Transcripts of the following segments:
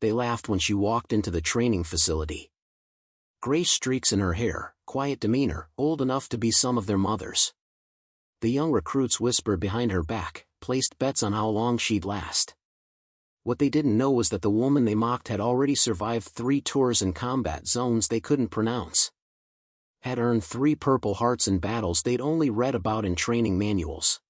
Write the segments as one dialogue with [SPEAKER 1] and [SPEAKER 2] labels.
[SPEAKER 1] They laughed when she walked into the training facility. Gray streaks in her hair, quiet demeanor, old enough to be some of their mothers. The young recruits whispered behind her back, placed bets on how long she'd last. What they didn't know was that the woman they mocked had already survived 3 tours in combat zones they couldn't pronounce. Had earned 3 Purple Hearts in battles they'd only read about in training manuals.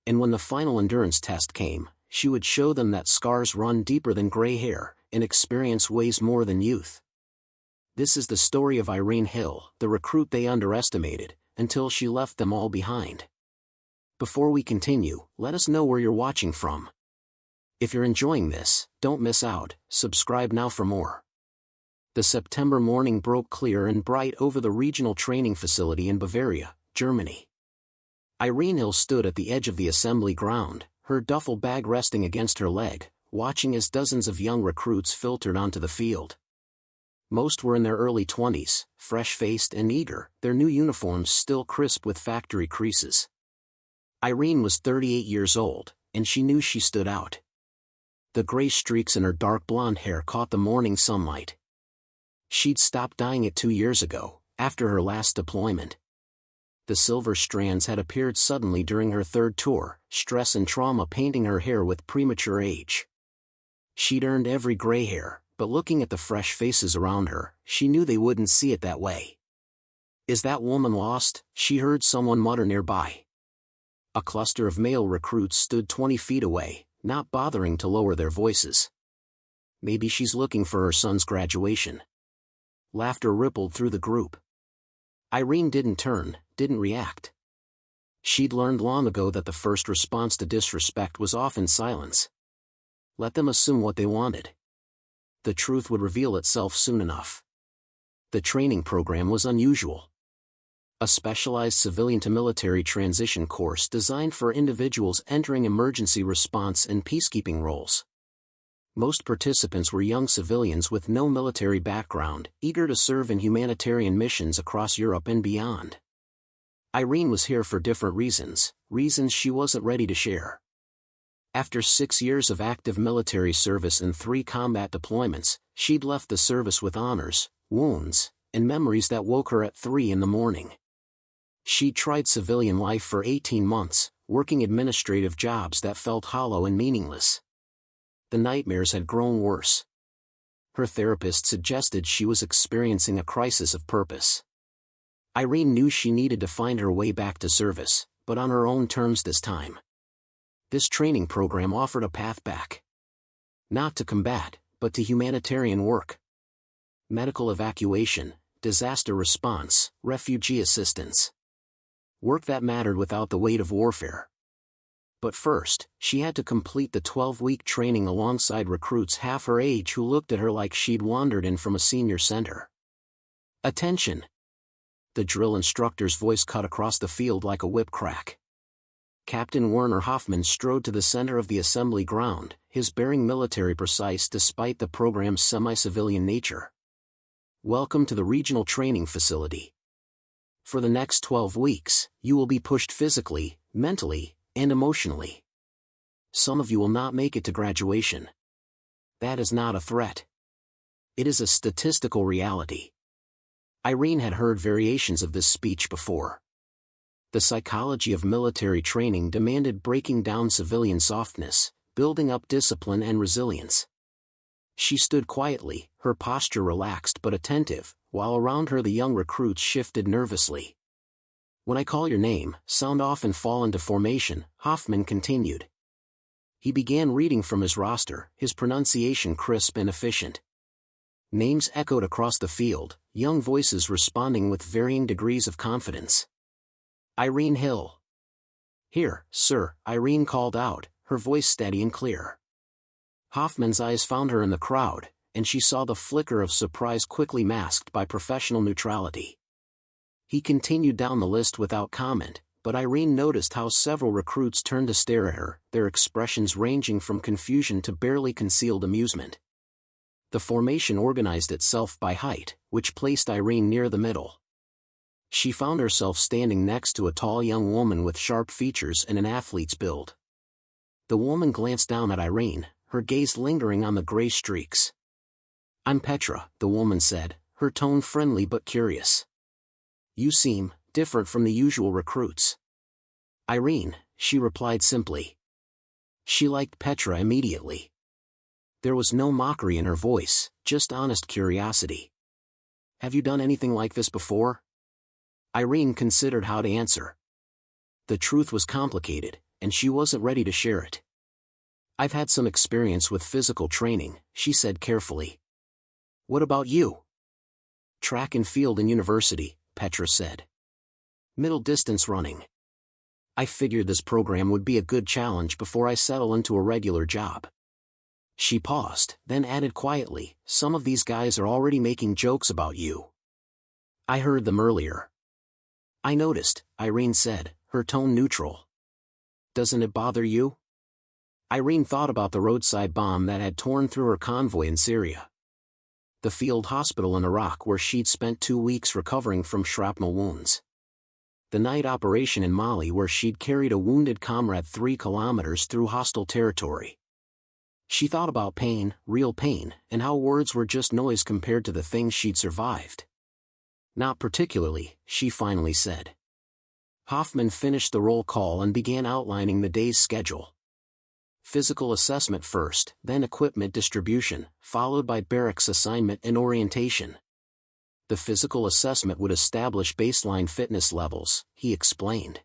[SPEAKER 1] And when the final endurance test came, she would show them that scars run deeper than gray hair, and experience weighs more than youth. This is the story of Irene Hill, the recruit they underestimated, until she left them all behind. Before we continue, let us know where you're watching from. If you're enjoying this, don't miss out, subscribe now for more. The September morning broke clear and bright over the regional training facility in Bavaria, Germany. Irene Hill stood at the edge of the assembly ground, her duffel bag resting against her leg, watching as dozens of young recruits filtered onto the field. Most were in their early 20s, fresh-faced and eager, their new uniforms still crisp with factory creases. Irene was 38 years old, and she knew she stood out. The gray streaks in her dark blonde hair caught the morning sunlight. She'd stopped dyeing it 2 years ago, after her last deployment. The silver strands had appeared suddenly during her 3rd tour, stress and trauma painting her hair with premature age. She'd earned every gray hair, but looking at the fresh faces around her, she knew they wouldn't see it that way. "Is that woman lost?" she heard someone mutter nearby. A cluster of male recruits stood 20 feet away, not bothering to lower their voices. "Maybe she's looking for her son's graduation." Laughter rippled through the group. Irene didn't turn, didn't react. She'd learned long ago that the first response to disrespect was often silence. Let them assume what they wanted. The truth would reveal itself soon enough. The training program was unusual. A specialized civilian-to-military transition course designed for individuals entering emergency response and peacekeeping roles. Most participants were young civilians with no military background, eager to serve in humanitarian missions across Europe and beyond. Irene was here for different reasons she wasn't ready to share. After 6 years of active military service and 3 combat deployments, she'd left the service with honors, wounds, and memories that woke her at 3 in the morning. She'd tried civilian life for 18 months, working administrative jobs that felt hollow and meaningless. The nightmares had grown worse. Her therapist suggested she was experiencing a crisis of purpose. Irene knew she needed to find her way back to service, but on her own terms this time. This training program offered a path back. Not to combat, but to humanitarian work. Medical evacuation, disaster response, refugee assistance. Work that mattered without the weight of warfare. But first, she had to complete the 12-week training alongside recruits half her age who looked at her like she'd wandered in from a senior center. "Attention!" The drill instructor's voice cut across the field like a whip crack. Captain Werner Hoffman strode to the center of the assembly ground, his bearing military precise despite the program's semi-civilian nature. "Welcome to the regional training facility. For the next 12 weeks, you will be pushed physically, mentally, and emotionally. Some of you will not make it to graduation. That is not a threat. It is a statistical reality." Irene had heard variations of this speech before. The psychology of military training demanded breaking down civilian softness, building up discipline and resilience. She stood quietly, her posture relaxed but attentive, while around her the young recruits shifted nervously. "When I call your name, sound off and fall into formation," Hoffman continued. He began reading from his roster, his pronunciation crisp and efficient. Names echoed across the field, young voices responding with varying degrees of confidence. "Irene Hill." "Here, sir," Irene called out, her voice steady and clear. Hoffman's eyes found her in the crowd, and she saw the flicker of surprise quickly masked by professional neutrality. He continued down the list without comment, but Irene noticed how several recruits turned to stare at her, their expressions ranging from confusion to barely concealed amusement. The formation organized itself by height, which placed Irene near the middle. She found herself standing next to a tall young woman with sharp features and an athlete's build. The woman glanced down at Irene, her gaze lingering on the gray streaks. "I'm Petra," the woman said, her tone friendly but curious. "You seem different from the usual recruits." "Irene," she replied simply. She liked Petra immediately. There was no mockery in her voice, just honest curiosity. "Have you done anything like this before?" Irene considered how to answer. The truth was complicated, and she wasn't ready to share it. "I've had some experience with physical training," she said carefully. "What about you?" "Track and field in university," Petra said. "Middle distance running. I figured this program would be a good challenge before I settle into a regular job." She paused, then added quietly, "Some of these guys are already making jokes about you. I heard them earlier." "I noticed," Irene said, her tone neutral. "Doesn't it bother you?" Irene thought about the roadside bomb that had torn through her convoy in Syria. The field hospital in Iraq where she'd spent 2 weeks recovering from shrapnel wounds. The night operation in Mali where she'd carried a wounded comrade 3 kilometers through hostile territory. She thought about pain, real pain, and how words were just noise compared to the things she'd survived. "Not particularly," she finally said. Hoffman finished the roll call and began outlining the day's schedule. Physical assessment first, then equipment distribution, followed by barracks assignment and orientation. The physical assessment would establish baseline fitness levels, he explained.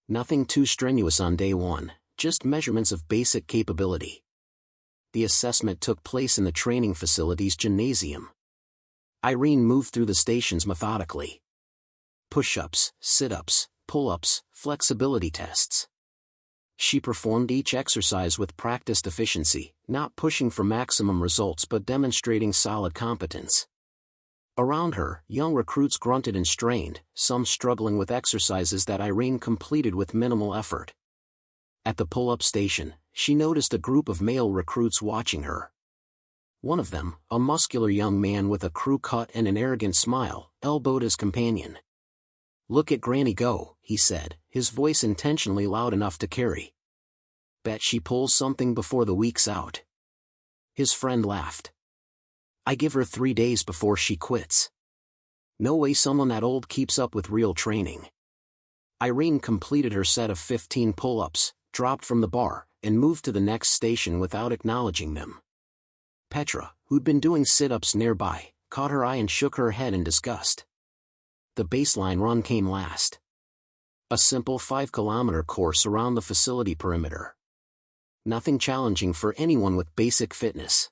[SPEAKER 1] Nothing too strenuous on day 1, just measurements of basic capability. The assessment took place in the training facility's gymnasium. Irene moved through the stations methodically. Push-ups, sit-ups, pull-ups, flexibility tests. She performed each exercise with practiced efficiency, not pushing for maximum results but demonstrating solid competence. Around her, young recruits grunted and strained, some struggling with exercises that Irene completed with minimal effort. At the pull-up station, she noticed a group of male recruits watching her. One of them, a muscular young man with a crew cut and an arrogant smile, elbowed his companion. "Look at Granny go," he said, his voice intentionally loud enough to carry. "Bet she pulls something before the week's out." His friend laughed. "I give her 3 days before she quits." No way someone that old keeps up with real training. Irene completed her set of 15 pull-ups, dropped from the bar, and moved to the next station without acknowledging them. Petra, who'd been doing sit-ups nearby, caught her eye and shook her head in disgust. The baseline run came last. A simple 5-kilometer course around the facility perimeter. Nothing challenging for anyone with basic fitness.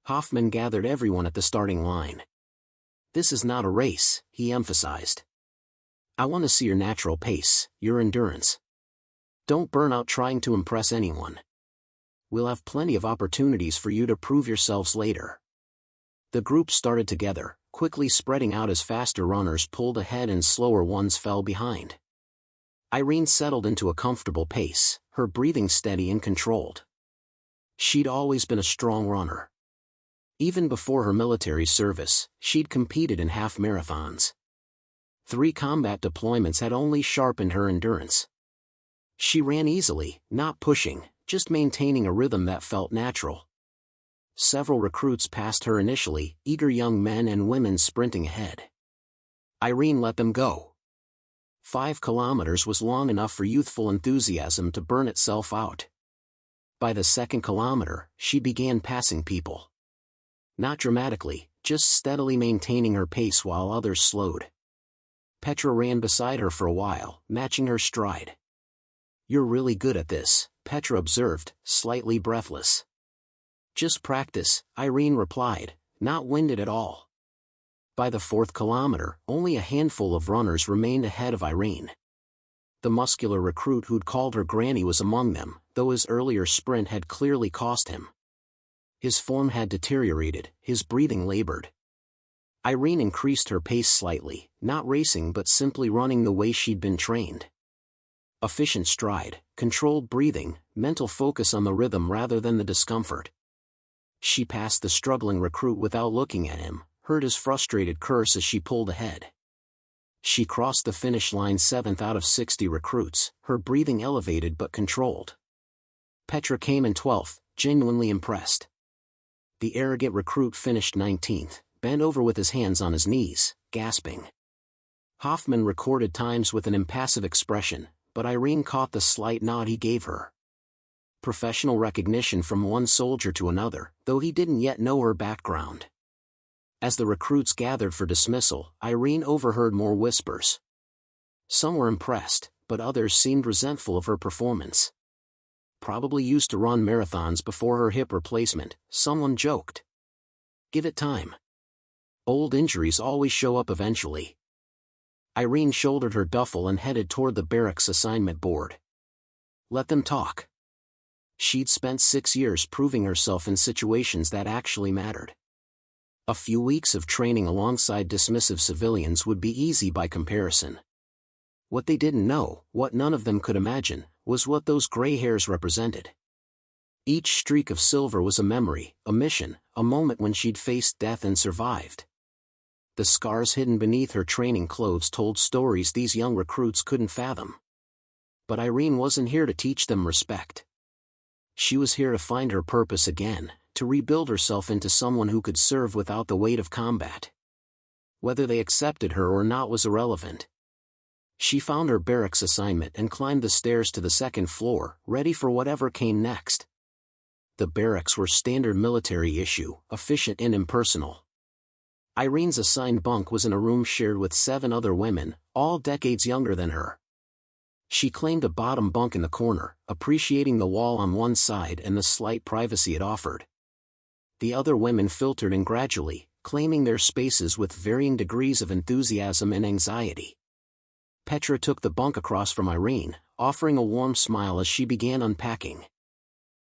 [SPEAKER 1] Hoffman gathered everyone at the starting line. "This is not a race," he emphasized. "I want to see your natural pace, your endurance. Don't burn out trying to impress anyone. We'll have plenty of opportunities for you to prove yourselves later." The group started together, quickly spreading out as faster runners pulled ahead and slower ones fell behind. Irene settled into a comfortable pace, her breathing steady and controlled. She'd always been a strong runner. Even before her military service, she'd competed in half marathons. 3 combat deployments had only sharpened her endurance. She ran easily, not pushing, just maintaining a rhythm that felt natural. Several recruits passed her initially, eager young men and women sprinting ahead. Irene let them go. 5 kilometers was long enough for youthful enthusiasm to burn itself out. By the 2nd kilometer, she began passing people. Not dramatically, just steadily maintaining her pace while others slowed. Petra ran beside her for a while, matching her stride. "You're really good at this," Petra observed, slightly breathless. "Just practice," Irene replied, not winded at all. By the 4th kilometer, only a handful of runners remained ahead of Irene. The muscular recruit who'd called her Granny was among them, though his earlier sprint had clearly cost him. His form had deteriorated, his breathing labored. Irene increased her pace slightly, not racing but simply running the way she'd been trained. Efficient stride, controlled breathing, mental focus on the rhythm rather than the discomfort. She passed the struggling recruit without looking at him, heard his frustrated curse as she pulled ahead. She crossed the finish line 7th out of 60 recruits, her breathing elevated but controlled. Petra came in 12th, genuinely impressed. The arrogant recruit finished 19th, bent over with his hands on his knees, gasping. Hoffman recorded times with an impassive expression, but Irene caught the slight nod he gave her. Professional recognition from one soldier to another, though he didn't yet know her background. As the recruits gathered for dismissal, Irene overheard more whispers. Some were impressed, but others seemed resentful of her performance. Probably used to run marathons before her hip replacement, someone joked. Give it time. Old injuries always show up eventually. Irene shouldered her duffel and headed toward the barracks assignment board. Let them talk. She'd spent 6 years proving herself in situations that actually mattered. A few weeks of training alongside dismissive civilians would be easy by comparison. What they didn't know, what none of them could imagine, was what those gray hairs represented. Each streak of silver was a memory, a mission, a moment when she'd faced death and survived. The scars hidden beneath her training clothes told stories these young recruits couldn't fathom. But Irene wasn't here to teach them respect. She was here to find her purpose again, to rebuild herself into someone who could serve without the weight of combat. Whether they accepted her or not was irrelevant. She found her barracks assignment and climbed the stairs to the second floor, ready for whatever came next. The barracks were standard military issue, efficient and impersonal. Irene's assigned bunk was in a room shared with 7 other women, all decades younger than her. She claimed a bottom bunk in the corner, appreciating the wall on one side and the slight privacy it offered. The other women filtered in gradually, claiming their spaces with varying degrees of enthusiasm and anxiety. Petra took the bunk across from Irene, offering a warm smile as she began unpacking.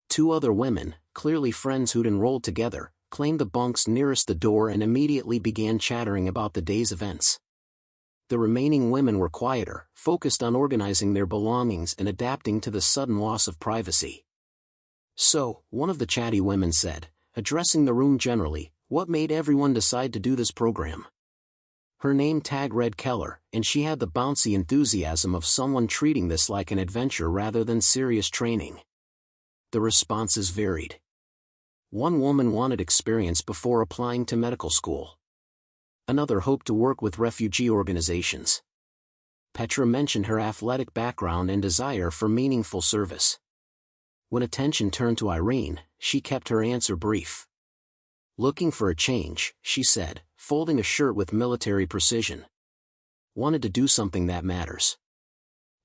[SPEAKER 1] 2 other women, clearly friends who'd enrolled together, claimed the bunks nearest the door and immediately began chattering about the day's events. The remaining women were quieter, focused on organizing their belongings and adapting to the sudden loss of privacy. So, one of the chatty women said, addressing the room generally, what made everyone decide to do this program? Her name tag read Keller, and she had the bouncy enthusiasm of someone treating this like an adventure rather than serious training. The responses varied. One woman wanted experience before applying to medical school. Another hoped to work with refugee organizations. Petra mentioned her athletic background and desire for meaningful service. When attention turned to Irene, she kept her answer brief. Looking for a change, she said, folding a shirt with military precision. Wanted to do something that matters.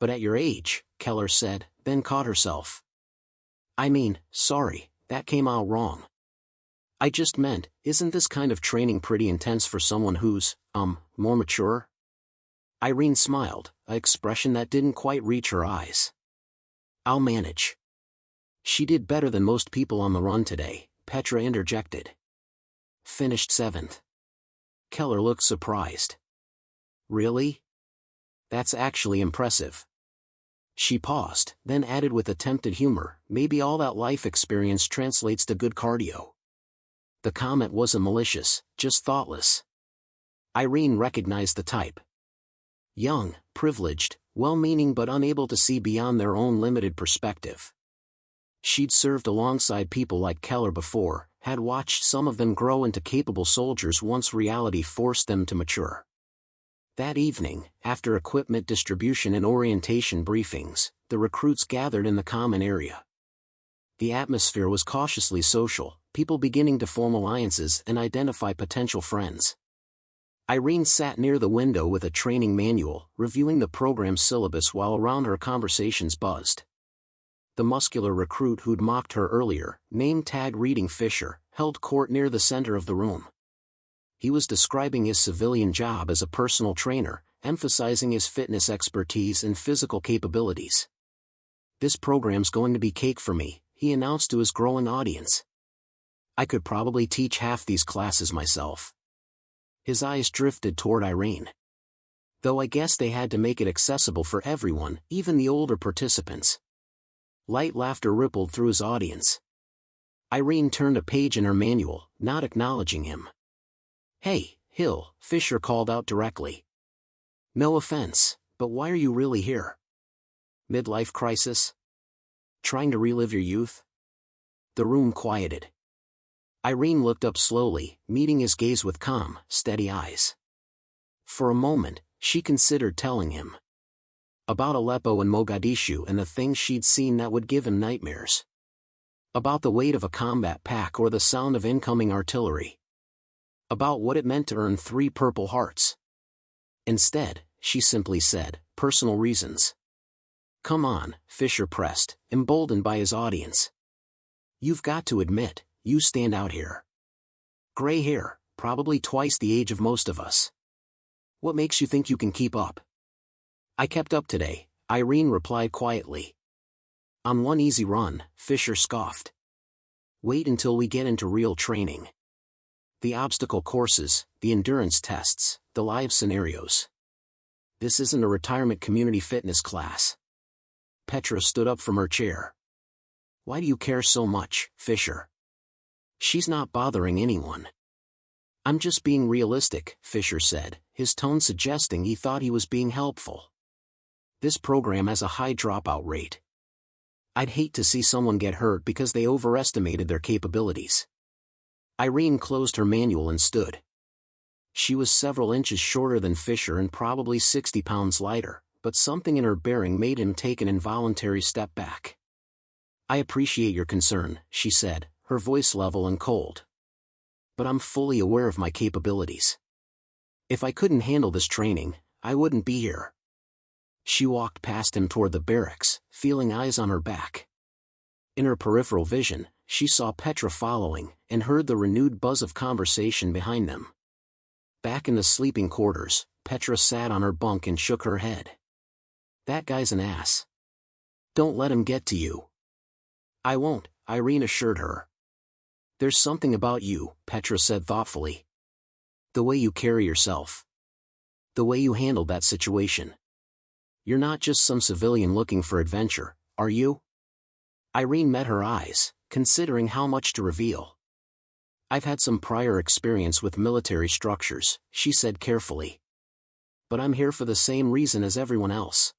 [SPEAKER 1] But at your age, Keller said, then caught herself. Sorry, that came out wrong. I just meant, isn't this kind of training pretty intense for someone who's, more mature? Irene smiled, an expression that didn't quite reach her eyes. I'll manage. She did better than most people on the run today, Petra interjected. Finished 7th. Keller looked surprised. Really? That's actually impressive. She paused, then added with attempted humor, maybe all that life experience translates to good cardio. The comment wasn't malicious, just thoughtless. Irene recognized the type. Young, privileged, well-meaning but unable to see beyond their own limited perspective. She'd served alongside people like Keller before, had watched some of them grow into capable soldiers once reality forced them to mature. That evening, after equipment distribution and orientation briefings, the recruits gathered in the common area. The atmosphere was cautiously social, people beginning to form alliances and identify potential friends. Irene sat near the window with a training manual, reviewing the program's syllabus while around her conversations buzzed. The muscular recruit who'd mocked her earlier, name tag reading Fisher, held court near the center of the room. He was describing his civilian job as a personal trainer, emphasizing his fitness expertise and physical capabilities. This program's going to be cake for me, he announced to his growing audience. I could probably teach half these classes myself. His eyes drifted toward Irene. Though I guess they had to make it accessible for everyone, even the older participants. Light laughter rippled through his audience. Irene turned a page in her manual, not acknowledging him. Hey, Hill, Fisher called out directly. No offense, but why are you really here? Midlife crisis? Trying to relive your youth? The room quieted. Irene looked up slowly, meeting his gaze with calm, steady eyes. For a moment, she considered telling him about Aleppo and Mogadishu and the things she'd seen that would give him nightmares. About the weight of a combat pack or the sound of incoming artillery. About what it meant to earn 3 Purple Hearts. Instead, she simply said, personal reasons. Come on, Fisher pressed, emboldened by his audience. You've got to admit, you stand out here. Gray hair, probably twice the age of most of us. What makes you think you can keep up? I kept up today, Irene replied quietly. On one easy run, Fisher scoffed. Wait until we get into real training. The obstacle courses, the endurance tests, the live scenarios. This isn't a retirement community fitness class. Petra stood up from her chair. Why do you care so much, Fisher? She's not bothering anyone. I'm just being realistic, Fisher said, his tone suggesting he thought he was being helpful. This program has a high dropout rate. I'd hate to see someone get hurt because they overestimated their capabilities. Irene closed her manual and stood. She was several inches shorter than Fisher and probably 60 pounds lighter, but something in her bearing made him take an involuntary step back. I appreciate your concern, she said, her voice level and cold. But I'm fully aware of my capabilities. If I couldn't handle this training, I wouldn't be here. She walked past him toward the barracks, feeling eyes on her back. In her peripheral vision, she saw Petra following, and heard the renewed buzz of conversation behind them. Back in the sleeping quarters, Petra sat on her bunk and shook her head. That guy's an ass. Don't let him get to you. I won't, Irene assured her. There's something about you, Petra said thoughtfully. The way you carry yourself. The way you handled that situation. You're not just some civilian looking for adventure, are you? Irene met her eyes, considering how much to reveal. I've had some prior experience with military structures, she said carefully. But I'm here for the same reason as everyone else.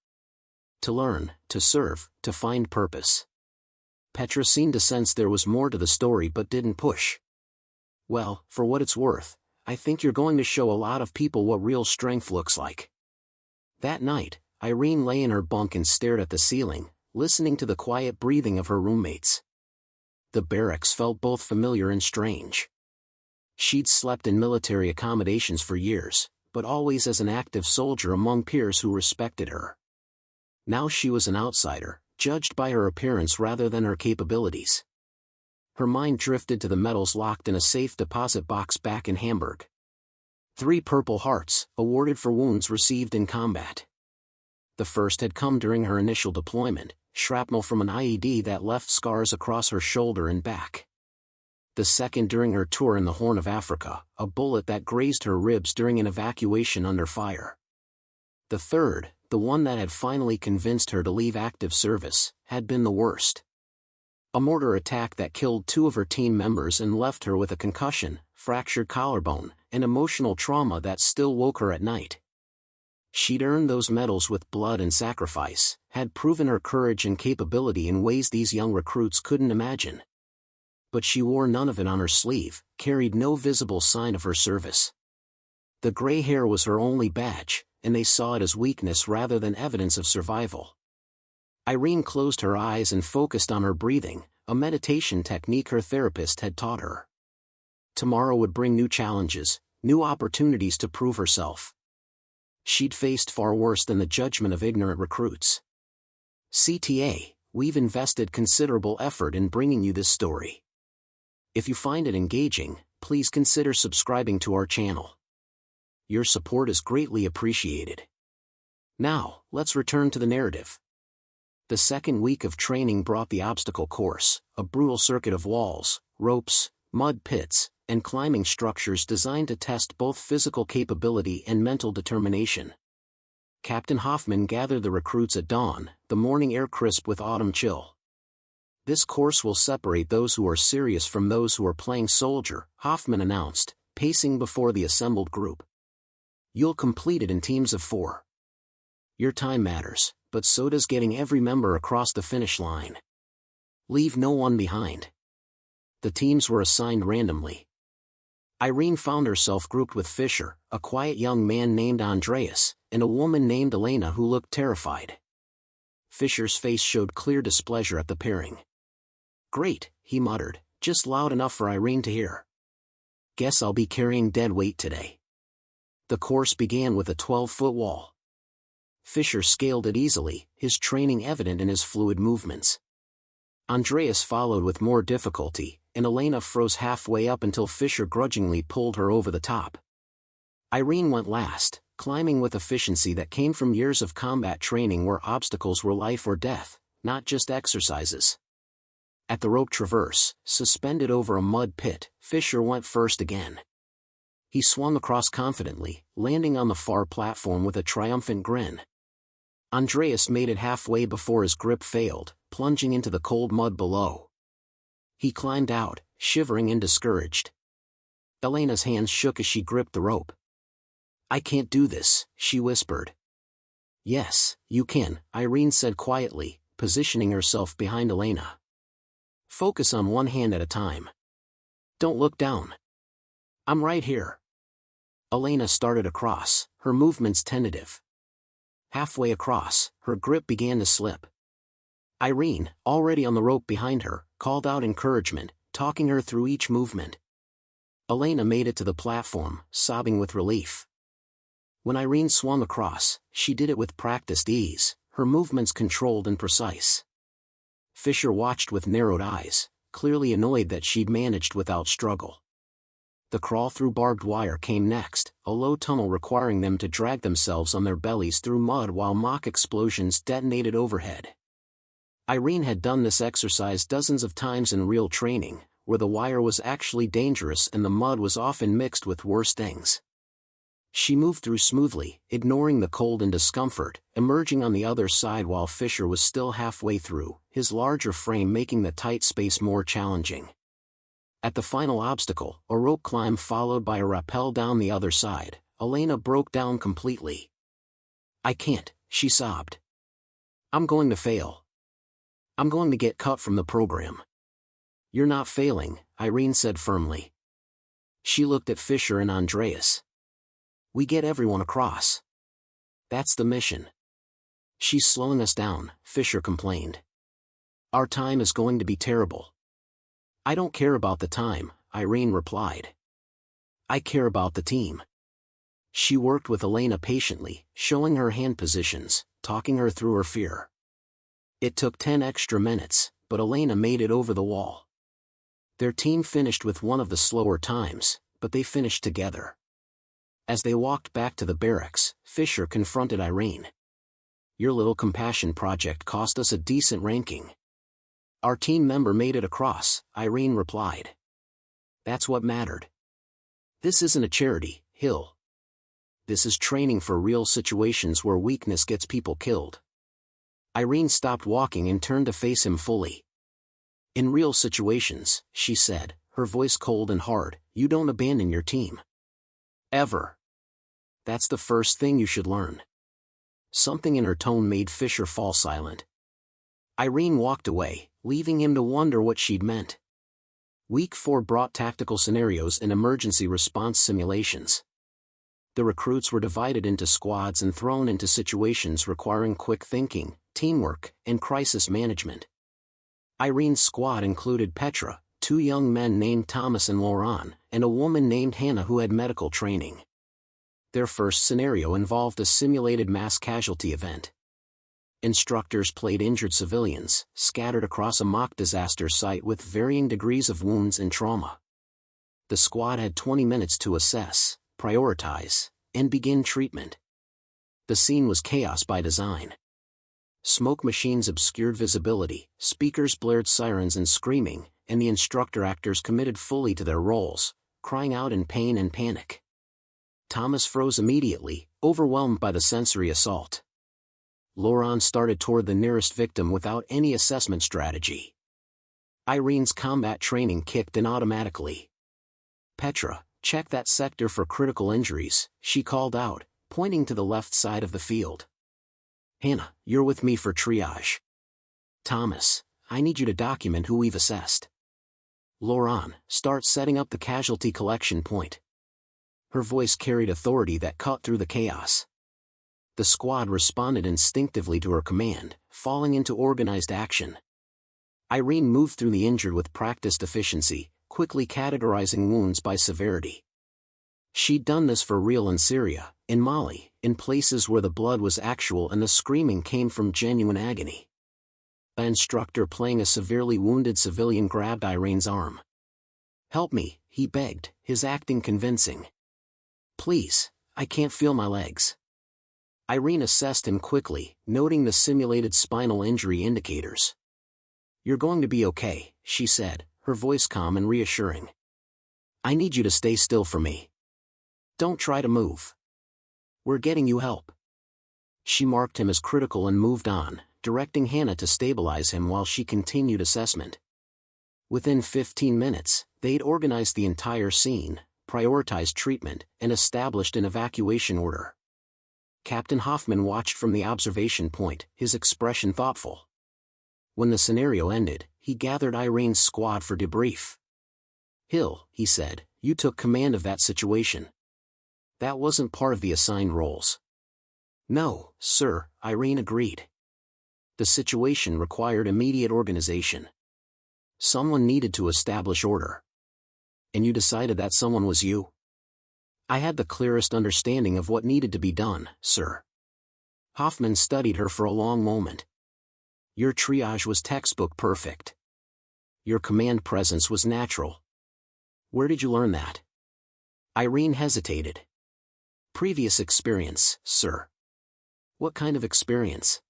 [SPEAKER 1] To learn, to serve, to find purpose. Petra seemed to sense there was more to the story but didn't push. Well, for what it's worth, I think you're going to show a lot of people what real strength looks like. That night, Irene lay in her bunk and stared at the ceiling, listening to the quiet breathing of her roommates. The barracks felt both familiar and strange. She'd slept in military accommodations for years, but always as an active soldier among peers who respected her. Now she was an outsider, judged by her appearance rather than her capabilities. Her mind drifted to the medals locked in a safe deposit box back in Hamburg. 3 Purple Hearts, awarded for wounds received in combat. The first had come during her initial deployment, shrapnel from an IED that left scars across her shoulder and back. The second during her tour in the Horn of Africa, a bullet that grazed her ribs during an evacuation under fire. The third, the one that had finally convinced her to leave active service, had been the worst. A mortar attack that killed 2 of her team members and left her with a concussion, fractured collarbone, and emotional trauma that still woke her at night. She'd earned those medals with blood and sacrifice, had proven her courage and capability in ways these young recruits couldn't imagine. But she wore none of it on her sleeve, carried no visible sign of her service. The gray hair was her only badge, and they saw it as weakness rather than evidence of survival. Irene closed her eyes and focused on her breathing, a meditation technique her therapist had taught her. Tomorrow would bring new challenges, new opportunities to prove herself. She'd faced far worse than the judgment of ignorant recruits. CTA, we've invested considerable effort in bringing you this story. If you find it engaging, please consider subscribing to our channel. Your support is greatly appreciated. Now, let's return to the narrative. The second week of training brought the obstacle course, a brutal circuit of walls, ropes, mud pits, and climbing structures designed to test both physical capability and mental determination. Captain Hoffman gathered the recruits at dawn, the morning air crisp with autumn chill. This course will separate those who are serious from those who are playing soldier, Hoffman announced, pacing before the assembled group. You'll complete it in teams of 4. Your time matters, but so does getting every member across the finish line. Leave no one behind. The teams were assigned randomly. Irene found herself grouped with Fisher, a quiet young man named Andreas, and a woman named Elena who looked terrified. Fisher's face showed clear displeasure at the pairing. "Great," he muttered, just loud enough for Irene to hear. "Guess I'll be carrying dead weight today." The course began with a 12-foot wall. Fisher scaled it easily, his training evident in his fluid movements. Andreas followed with more difficulty, and Elena froze halfway up until Fisher grudgingly pulled her over the top. Irene went last, climbing with efficiency that came from years of combat training where obstacles were life or death, not just exercises. At the rope traverse, suspended over a mud pit, Fisher went first again. He swung across confidently, landing on the far platform with a triumphant grin. Andreas made it halfway before his grip failed, plunging into the cold mud below. He climbed out, shivering and discouraged. Elena's hands shook as she gripped the rope. "I can't do this," she whispered. "Yes, you can," Irene said quietly, positioning herself behind Elena. "Focus on one hand at a time. Don't look down. I'm right here." Elena started across, her movements tentative. Halfway across, her grip began to slip. Irene, already on the rope behind her, called out encouragement, talking her through each movement. Elena made it to the platform, sobbing with relief. When Irene swung across, she did it with practiced ease, her movements controlled and precise. Fisher watched with narrowed eyes, clearly annoyed that she'd managed without struggle. The crawl through barbed wire came next, a low tunnel requiring them to drag themselves on their bellies through mud while mock explosions detonated overhead. Irene had done this exercise dozens of times in real training, where the wire was actually dangerous and the mud was often mixed with worse things. She moved through smoothly, ignoring the cold and discomfort, emerging on the other side while Fisher was still halfway through, his larger frame making the tight space more challenging. At the final obstacle, a rope climb followed by a rappel down the other side, Elena broke down completely. "I can't," she sobbed. "I'm going to fail. I'm going to get cut from the program." "You're not failing," Irene said firmly. She looked at Fisher and Andreas. "We get everyone across. That's the mission." "She's slowing us down," Fisher complained. "Our time is going to be terrible." "I don't care about the time," Irene replied. "I care about the team." She worked with Elena patiently, showing her hand positions, talking her through her fear. It took 10 extra minutes, but Elena made it over the wall. Their team finished with one of the slower times, but they finished together. As they walked back to the barracks, Fisher confronted Irene. "Your little compassion project cost us a decent ranking." "Our team member made it across," Irene replied. "That's what mattered. This isn't a charity, Hill. This is training for real situations where weakness gets people killed." Irene stopped walking and turned to face him fully. "In real situations," she said, her voice cold and hard, "you don't abandon your team. Ever. That's the first thing you should learn." Something in her tone made Fisher fall silent. Irene walked away, leaving him to wonder what she'd meant. Week 4 brought tactical scenarios and emergency response simulations. The recruits were divided into squads and thrown into situations requiring quick thinking, teamwork, and crisis management. Irene's squad included Petra, 2 young men named Thomas and Laurent, and a woman named Hannah who had medical training. Their first scenario involved a simulated mass casualty event. Instructors played injured civilians, scattered across a mock disaster site with varying degrees of wounds and trauma. The squad had 20 minutes to assess, prioritize, and begin treatment. The scene was chaos by design. Smoke machines obscured visibility, speakers blared sirens and screaming, and the instructor actors committed fully to their roles, crying out in pain and panic. Thomas froze immediately, overwhelmed by the sensory assault. Laurent started toward the nearest victim without any assessment strategy. Irene's combat training kicked in automatically. "Petra, check that sector for critical injuries," she called out, pointing to the left side of the field. "Hannah, you're with me for triage. Thomas, I need you to document who we've assessed." Loran, start setting up the casualty collection point. Her voice carried authority that cut through the chaos. The squad responded instinctively to her command, falling into organized action. Irene moved through the injured with practiced efficiency, quickly categorizing wounds by severity. She'd done this for real in Syria, in Mali, in places where the blood was actual and the screaming came from genuine agony. An instructor playing a severely wounded civilian grabbed Irene's arm. "Help me," he begged, his acting convincing. "Please, I can't feel my legs." Irene assessed him quickly, noting the simulated spinal injury indicators. "You're going to be okay," she said, her voice calm and reassuring. "I need you to stay still for me. Don't try to move. We're getting you help." She marked him as critical and moved on, directing Hannah to stabilize him while she continued assessment. Within 15 minutes, they'd organized the entire scene, prioritized treatment, and established an evacuation order. Captain Hoffman watched from the observation point, his expression thoughtful. When the scenario ended, he gathered Irene's squad for debrief. "Hill," he said, "you took command of that situation. That wasn't part of the assigned roles." "No, sir," Irene agreed. "The situation required immediate organization. Someone needed to establish order. And you decided that someone was you?" "I had the clearest understanding of what needed to be done, sir." Hoffman studied her for a long moment. "Your triage was textbook perfect. Your command presence was natural. Where did you learn that?" Irene hesitated. "Previous experience, sir." "What kind of experience?"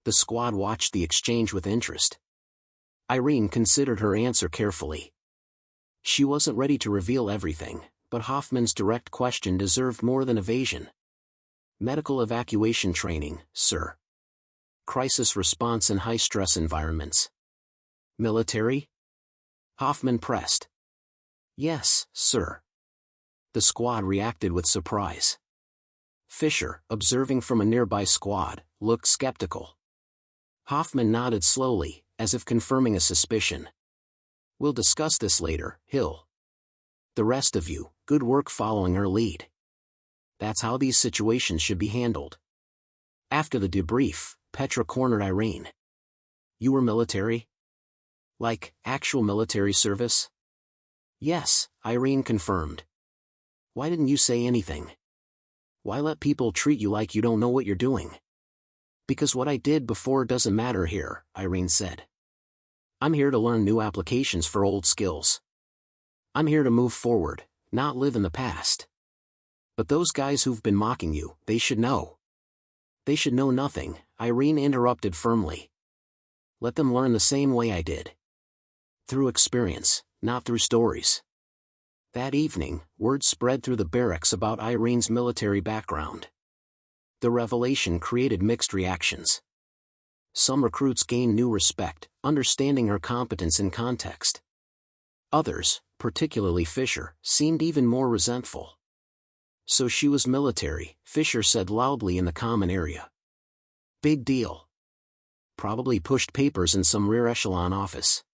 [SPEAKER 1] The squad watched the exchange with interest. Irene considered her answer carefully. She wasn't ready to reveal everything, but Hoffman's direct question deserved more than evasion. "Medical evacuation training, sir. Crisis response in high-stress environments." "Military?" Hoffman pressed. "Yes, sir." The squad reacted with surprise. Fisher, observing from a nearby squad, looked skeptical. Hoffman nodded slowly, as if confirming a suspicion. "We'll discuss this later, Hill. The rest of you, good work following her lead. That's how these situations should be handled." After the debrief, Petra cornered Irene. "You were military? Like, actual military service?" "Yes," Irene confirmed. "Why didn't you say anything? Why let people treat you like you don't know what you're doing?" "Because what I did before doesn't matter here," Irene said. "I'm here to learn new applications for old skills. I'm here to move forward, not live in the past. But those guys who've been mocking you, they should know." "They should know nothing," Irene interrupted firmly. "Let them learn the same way I did. Through experience, not through stories." That evening, word spread through the barracks about Irene's military background. The revelation created mixed reactions. Some recruits gained new respect, understanding her competence in context. Others, particularly Fisher, seemed even more resentful. "So she was military," Fisher said loudly in the common area. "Big deal. Probably pushed papers in some rear echelon office.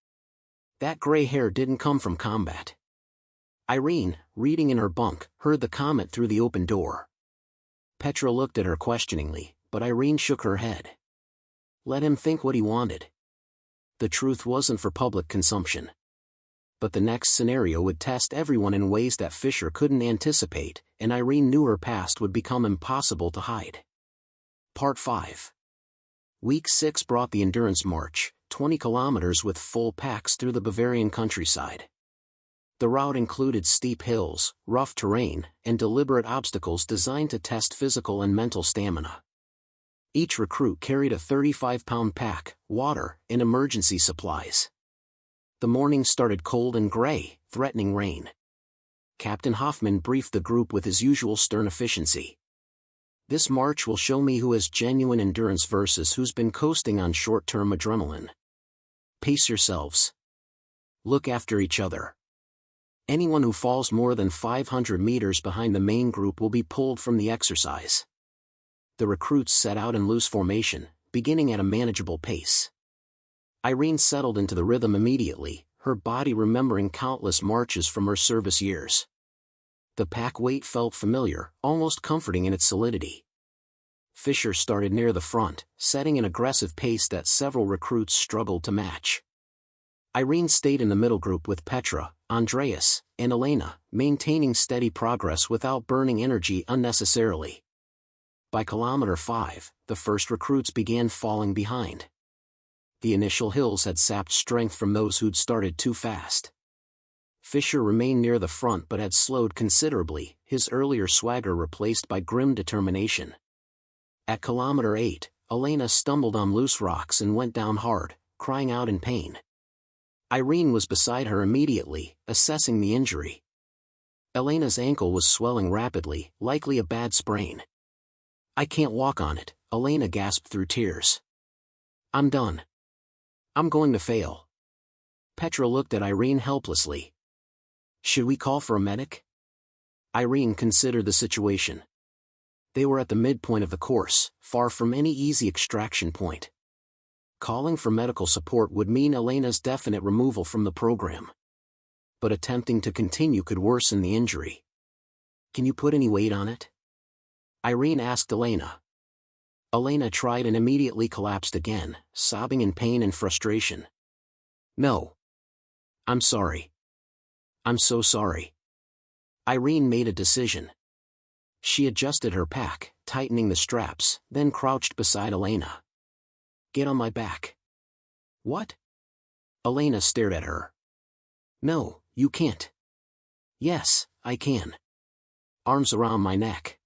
[SPEAKER 1] That gray hair didn't come from combat." Irene, reading in her bunk, heard the comment through the open door. Petra looked at her questioningly, but Irene shook her head. Let him think what he wanted. The truth wasn't for public consumption. But the next scenario would test everyone in ways that Fisher couldn't anticipate, and Irene knew her past would become impossible to hide. Part 5. Week 6 brought the endurance march, 20 kilometers with full packs through the Bavarian countryside. The route included steep hills, rough terrain, and deliberate obstacles designed to test physical and mental stamina. Each recruit carried a 35-pound pack, water, and emergency supplies. The morning started cold and gray, threatening rain. Captain Hoffman briefed the group with his usual stern efficiency. "This march will show me who has genuine endurance versus who's been coasting on short-term adrenaline. Pace yourselves. Look after each other. Anyone who falls more than 500 meters behind the main group will be pulled from the exercise." The recruits set out in loose formation, beginning at a manageable pace. Irene settled into the rhythm immediately, her body remembering countless marches from her service years. The pack weight felt familiar, almost comforting in its solidity. Fisher started near the front, setting an aggressive pace that several recruits struggled to match. Irene stayed in the middle group with Petra, Andreas, and Elena, maintaining steady progress without burning energy unnecessarily. By kilometer 5, the first recruits began falling behind. The initial hills had sapped strength from those who'd started too fast. Fisher remained near the front but had slowed considerably, his earlier swagger replaced by grim determination. At kilometer 8, Elena stumbled on loose rocks and went down hard, crying out in pain. Irene was beside her immediately, assessing the injury. Elena's ankle was swelling rapidly, likely a bad sprain. "I can't walk on it," Elena gasped through tears. "I'm done. I'm going to fail." Petra looked at Irene helplessly. "Should we call for a medic?" Irene considered the situation. They were at the midpoint of the course, far from any easy extraction point. Calling for medical support would mean Elena's definite removal from the program. But attempting to continue could worsen the injury. "Can you put any weight on it?" Irene asked Elena. Elena tried and immediately collapsed again, sobbing in pain and frustration. "No. I'm sorry. I'm so sorry." Irene made a decision. She adjusted her pack, tightening the straps, then crouched beside Elena. "Get on my back." "What?" Elena stared at her. "No, you can't." "Yes, I can. Arms around my neck."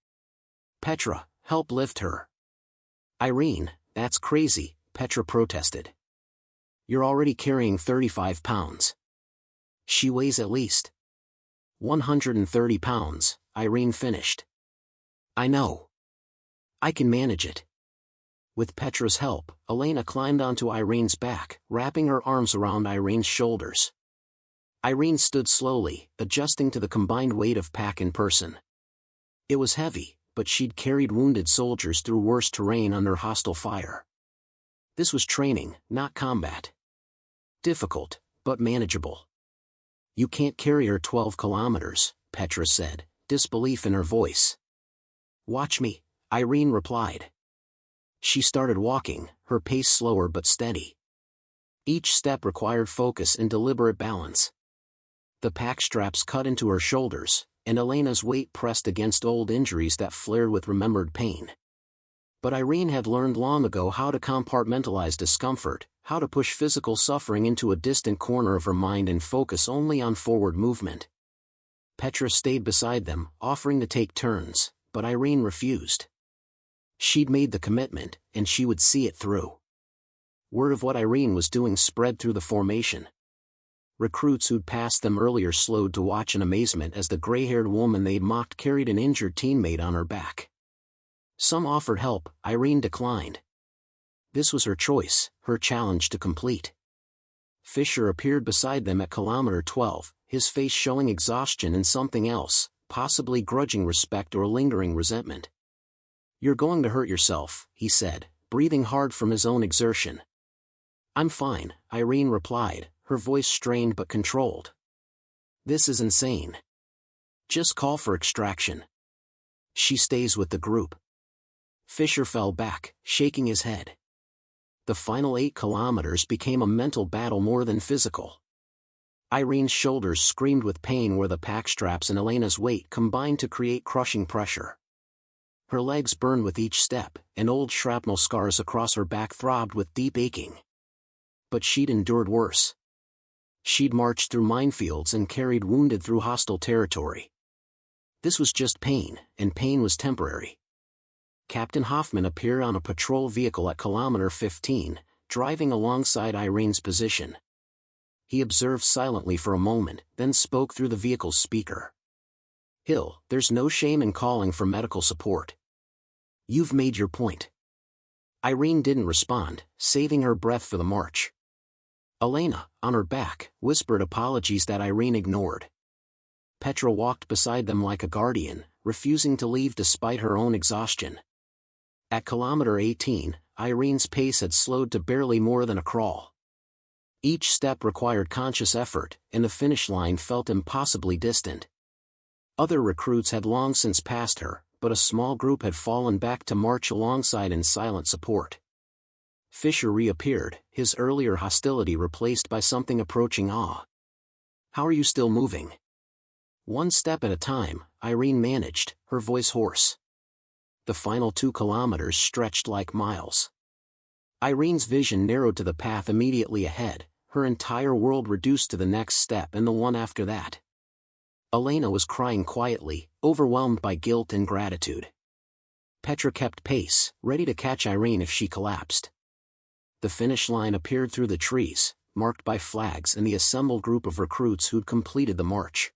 [SPEAKER 1] "Petra, help lift her." "Irene, that's crazy," Petra protested. "You're already carrying 35 pounds. She weighs at least 130 pounds, Irene finished. "I know. I can manage it." With Petra's help, Elena climbed onto Irene's back, wrapping her arms around Irene's shoulders. Irene stood slowly, adjusting to the combined weight of pack and person. It was heavy, but she'd carried wounded soldiers through worse terrain under hostile fire. This was training, not combat. Difficult, but manageable. "You can't carry her 12 kilometers, Petra said, disbelief in her voice. "Watch me," Irene replied. She started walking, her pace slower but steady. Each step required focus and deliberate balance. The pack straps cut into her shoulders, and Elena's weight pressed against old injuries that flared with remembered pain. But Irene had learned long ago how to compartmentalize discomfort, how to push physical suffering into a distant corner of her mind and focus only on forward movement. Petra stayed beside them, offering to take turns, but Irene refused. She'd made the commitment, and she would see it through. Word of what Irene was doing spread through the formation. Recruits who'd passed them earlier slowed to watch in amazement as the gray-haired woman they'd mocked carried an injured teammate on her back. Some offered help, Irene declined. This was her choice, her challenge to complete. Fisher appeared beside them at kilometer 12, his face showing exhaustion and something else, possibly grudging respect or lingering resentment. "You're going to hurt yourself," he said, breathing hard from his own exertion. "I'm fine," Irene replied, her voice strained but controlled. "This is insane. Just call for extraction. She stays with the group." Fisher fell back, shaking his head. The final 8 kilometers became a mental battle more than physical. Irene's shoulders screamed with pain where the pack straps and Elena's weight combined to create crushing pressure. Her legs burned with each step, and old shrapnel scars across her back throbbed with deep aching. But she'd endured worse. She'd marched through minefields and carried wounded through hostile territory. This was just pain, and pain was temporary. Captain Hoffman appeared on a patrol vehicle at kilometer 15, driving alongside Irene's position. He observed silently for a moment, then spoke through the vehicle's speaker. "Hill, there's no shame in calling for medical support. You've made your point." Irene didn't respond, saving her breath for the march. Elena, on her back, whispered apologies that Irene ignored. Petra walked beside them like a guardian, refusing to leave despite her own exhaustion. At kilometer 18, Irene's pace had slowed to barely more than a crawl. Each step required conscious effort, and the finish line felt impossibly distant. Other recruits had long since passed her, but a small group had fallen back to march alongside in silent support. Fisher reappeared, his earlier hostility replaced by something approaching awe. "How are you still moving?" "One step at a time," Irene managed, her voice hoarse. The final 2 kilometers stretched like miles. Irene's vision narrowed to the path immediately ahead, her entire world reduced to the next step and the one after that. Elena was crying quietly, overwhelmed by guilt and gratitude. Petra kept pace, ready to catch Irene if she collapsed. The finish line appeared through the trees, marked by flags and the assembled group of recruits who'd completed the march.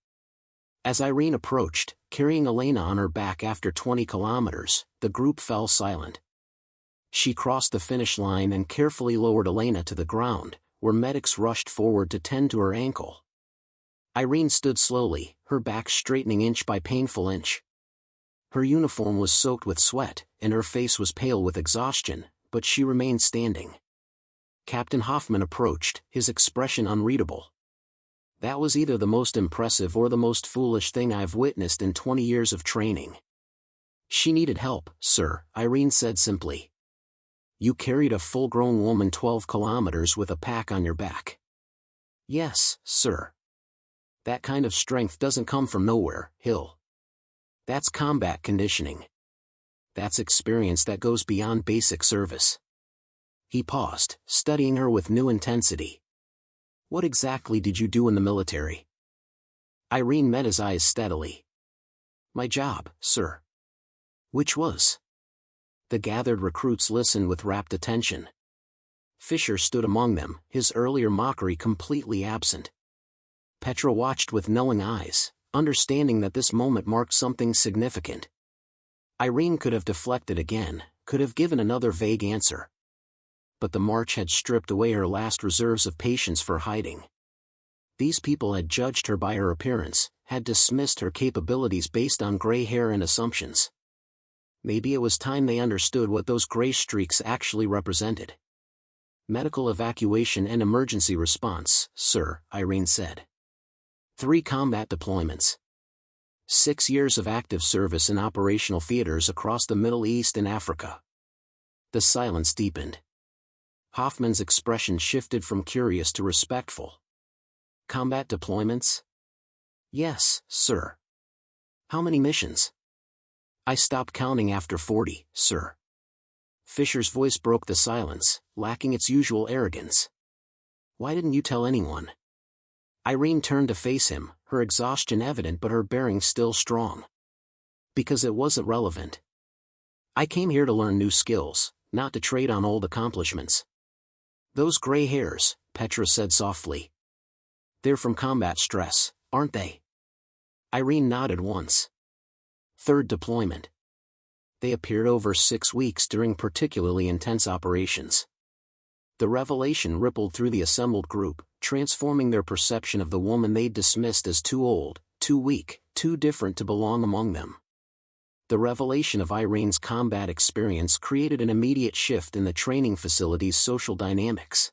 [SPEAKER 1] As Irene approached, carrying Elena on her back after 20 kilometers, the group fell silent. She crossed the finish line and carefully lowered Elena to the ground, where medics rushed forward to tend to her ankle. Irene stood slowly, her back straightening inch by painful inch. Her uniform was soaked with sweat, and her face was pale with exhaustion, but she remained standing. Captain Hoffman approached, his expression unreadable. "That was either the most impressive or the most foolish thing I've witnessed in 20 years of training." "She needed help, sir," Irene said simply. "You carried a full-grown woman 12 kilometers with a pack on your back." "Yes, sir. That kind of strength doesn't come from nowhere, Hill. That's combat conditioning. That's experience that goes beyond basic service." He paused, studying her with new intensity. "What exactly did you do in the military?" Irene met his eyes steadily. "My job, sir." "Which was?" The gathered recruits listened with rapt attention. Fisher stood among them, his earlier mockery completely absent. Petra watched with knowing eyes, understanding that this moment marked something significant. Irene could have deflected again, could have given another vague answer. But the march had stripped away her last reserves of patience for hiding. These people had judged her by her appearance, had dismissed her capabilities based on gray hair and assumptions. Maybe it was time they understood what those gray streaks actually represented. "Medical evacuation and emergency response, sir," Irene said. 3 combat deployments. 6 years of active service in operational theaters across the Middle East and Africa. The silence deepened. Hoffman's expression shifted from curious to respectful. "Combat deployments?" "Yes, sir." "How many missions?" "I stopped counting after 40, sir." Fisher's voice broke the silence, lacking its usual arrogance. "Why didn't you tell anyone?" Irene turned to face him, her exhaustion evident but her bearing still strong. "Because it wasn't relevant. I came here to learn new skills, not to trade on old accomplishments." "Those gray hairs," Petra said softly. "They're from combat stress, aren't they?" Irene nodded once. "3rd deployment. They appeared over 6 weeks during particularly intense operations." The revelation rippled through the assembled group, transforming their perception of the woman they'd dismissed as too old, too weak, too different to belong among them. The revelation of Irene's combat experience created an immediate shift in the training facility's social dynamics.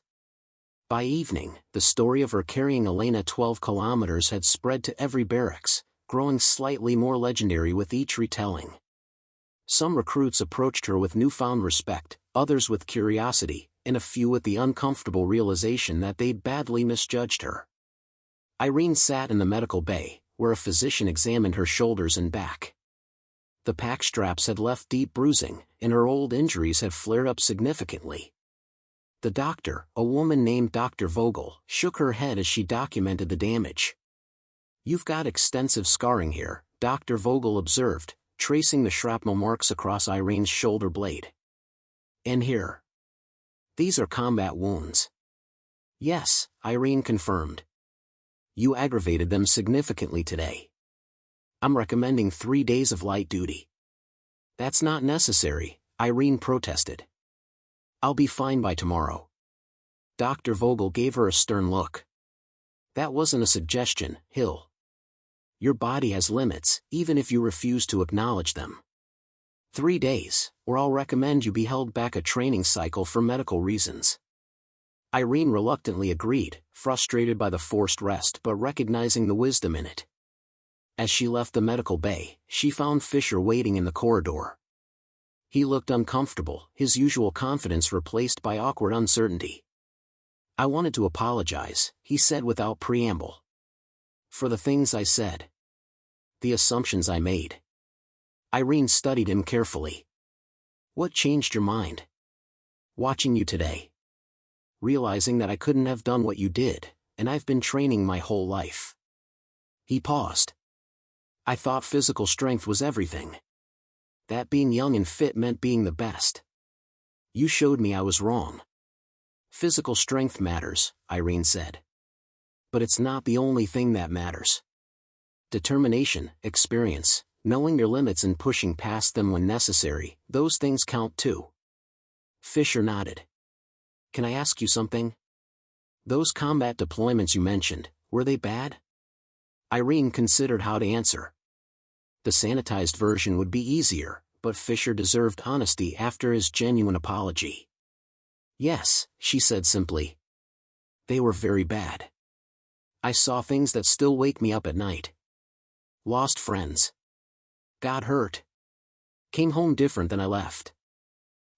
[SPEAKER 1] By evening, the story of her carrying Elena 12 kilometers had spread to every barracks, growing slightly more legendary with each retelling. Some recruits approached her with newfound respect, others with curiosity, and a few with the uncomfortable realization that they'd badly misjudged her. Irene sat in the medical bay, where a physician examined her shoulders and back. The pack straps had left deep bruising, and her old injuries had flared up significantly. The doctor, a woman named Dr. Vogel, shook her head as she documented the damage. "You've got extensive scarring here," Dr. Vogel observed, tracing the shrapnel marks across Irene's shoulder blade. "And here. These are combat wounds." "Yes," Irene confirmed. "You aggravated them significantly today. I'm recommending 3 days of light duty." "That's not necessary," Irene protested. "I'll be fine by tomorrow." Dr. Vogel gave her a stern look. "That wasn't a suggestion, Hill. Your body has limits, even if you refuse to acknowledge them. 3 days, or I'll recommend you be held back a training cycle for medical reasons." Irene reluctantly agreed, frustrated by the forced rest but recognizing the wisdom in it. As she left the medical bay, she found Fisher waiting in the corridor. He looked uncomfortable, his usual confidence replaced by awkward uncertainty. "I wanted to apologize," he said without preamble. "For the things I said. The assumptions I made." Irene studied him carefully. "What changed your mind?" "Watching you today. Realizing that I couldn't have done what you did, and I've been training my whole life." He paused. "I thought physical strength was everything. That being young and fit meant being the best. You showed me I was wrong." "Physical strength matters," Irene said. "But it's not the only thing that matters. Determination, experience, knowing your limits and pushing past them when necessary, those things count too." Fisher nodded. "Can I ask you something? Those combat deployments you mentioned, were they bad?" Irene considered how to answer. The sanitized version would be easier, but Fisher deserved honesty after his genuine apology. "Yes," she said simply. "They were very bad. I saw things that still wake me up at night. Lost friends. Got hurt. Came home different than I left."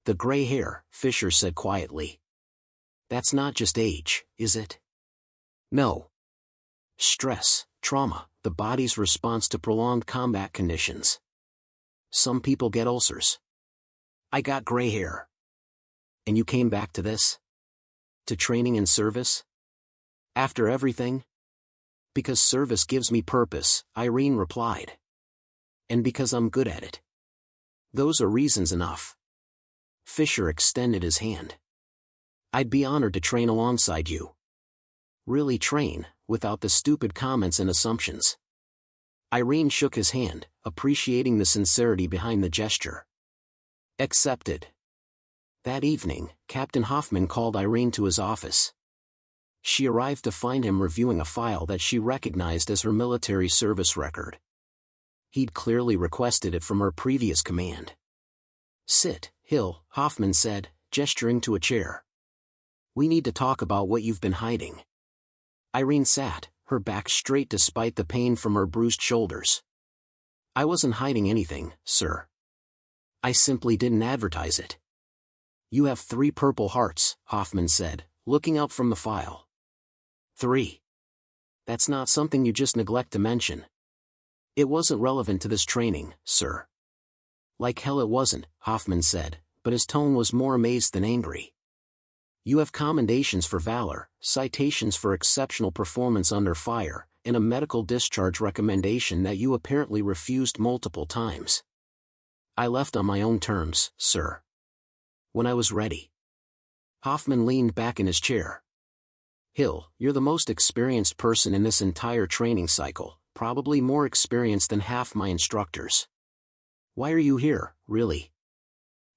[SPEAKER 1] "The gray hair," Fisher said quietly. "That's not just age, is it?" "No. Stress, trauma, the body's response to prolonged combat conditions. Some people get ulcers. I got gray hair." "And you came back to this? To training and service? After everything?" "Because service gives me purpose," Irene replied. "And because I'm good at it. Those are reasons enough." Fisher extended his hand. "I'd be honored to train alongside you. Really train, without the stupid comments and assumptions." Irene shook his hand, appreciating the sincerity behind the gesture. "Accepted." That evening, Captain Hoffman called Irene to his office. She arrived to find him reviewing a file that she recognized as her military service record. He'd clearly requested it from her previous command. "Sit, Hill," Hoffman said, gesturing to a chair. "We need to talk about what you've been hiding." Irene sat, her back straight despite the pain from her bruised shoulders. "I wasn't hiding anything, sir. I simply didn't advertise it." "You have 3 Purple Hearts," Hoffman said, looking up from the file. 3. That's not something you just neglect to mention. It wasn't relevant to this training, sir. "Like hell it wasn't," Hoffman said, but his tone was more amazed than angry. "You have commendations for valor, citations for exceptional performance under fire, and a medical discharge recommendation that you apparently refused multiple times." "I left on my own terms, sir. When I was ready." Hoffman leaned back in his chair. "Hill, you're the most experienced person in this entire training cycle, probably more experienced than half my instructors. Why are you here, really?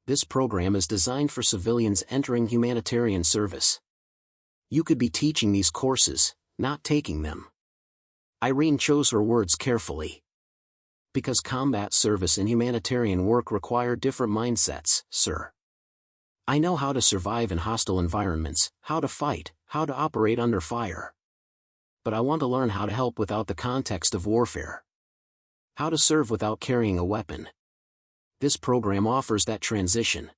[SPEAKER 1] This program is designed for civilians entering humanitarian service. You could be teaching these courses, not taking them." Irene chose her words carefully. "Because combat service and humanitarian work require different mindsets, sir. I know how to survive in hostile environments, how to fight, how to operate under fire. But I want to learn how to help without the context of warfare. How to serve without carrying a weapon. This program offers that transition."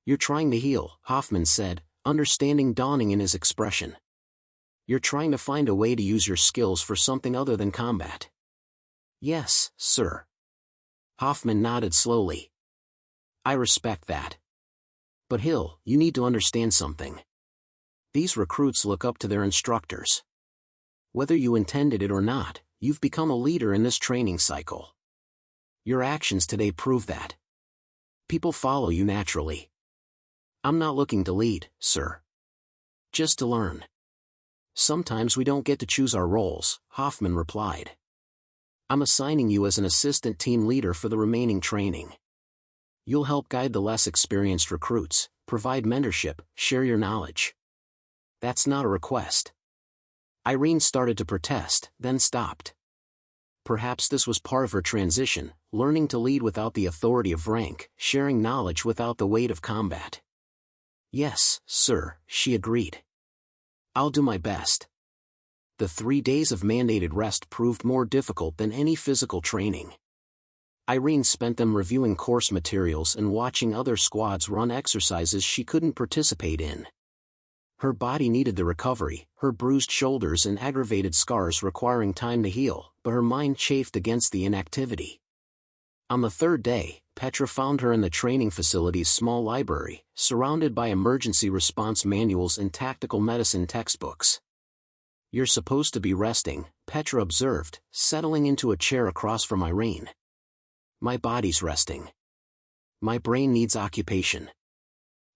[SPEAKER 1] "You're trying to heal," Hoffman said, understanding dawning in his expression. "You're trying to find a way to use your skills for something other than combat." "Yes, sir." Hoffman nodded slowly. "I respect that. But Hill, you need to understand something. These recruits look up to their instructors. Whether you intended it or not, you've become a leader in this training cycle. Your actions today prove that. People follow you naturally. I'm not looking to lead, sir. Just to learn. Sometimes we don't get to choose our roles," Hoffman replied. "I'm assigning you as an assistant team leader for the remaining training. You'll help guide the less experienced recruits, provide mentorship, share your knowledge." "That's not a request." Irene started to protest, then stopped. Perhaps this was part of her transition, learning to lead without the authority of rank, sharing knowledge without the weight of combat. "Yes, sir," she agreed. I'll do my best. The 3 days of mandated rest proved more difficult than any physical training. Irene spent them reviewing course materials and watching other squads run exercises she couldn't participate in. Her body needed the recovery, her bruised shoulders and aggravated scars requiring time to heal, but her mind chafed against the inactivity. On the 3rd day, Petra found her in the training facility's small library, surrounded by emergency response manuals and tactical medicine textbooks. "You're supposed to be resting," Petra observed, settling into a chair across from Irene. "My body's resting. My brain needs occupation."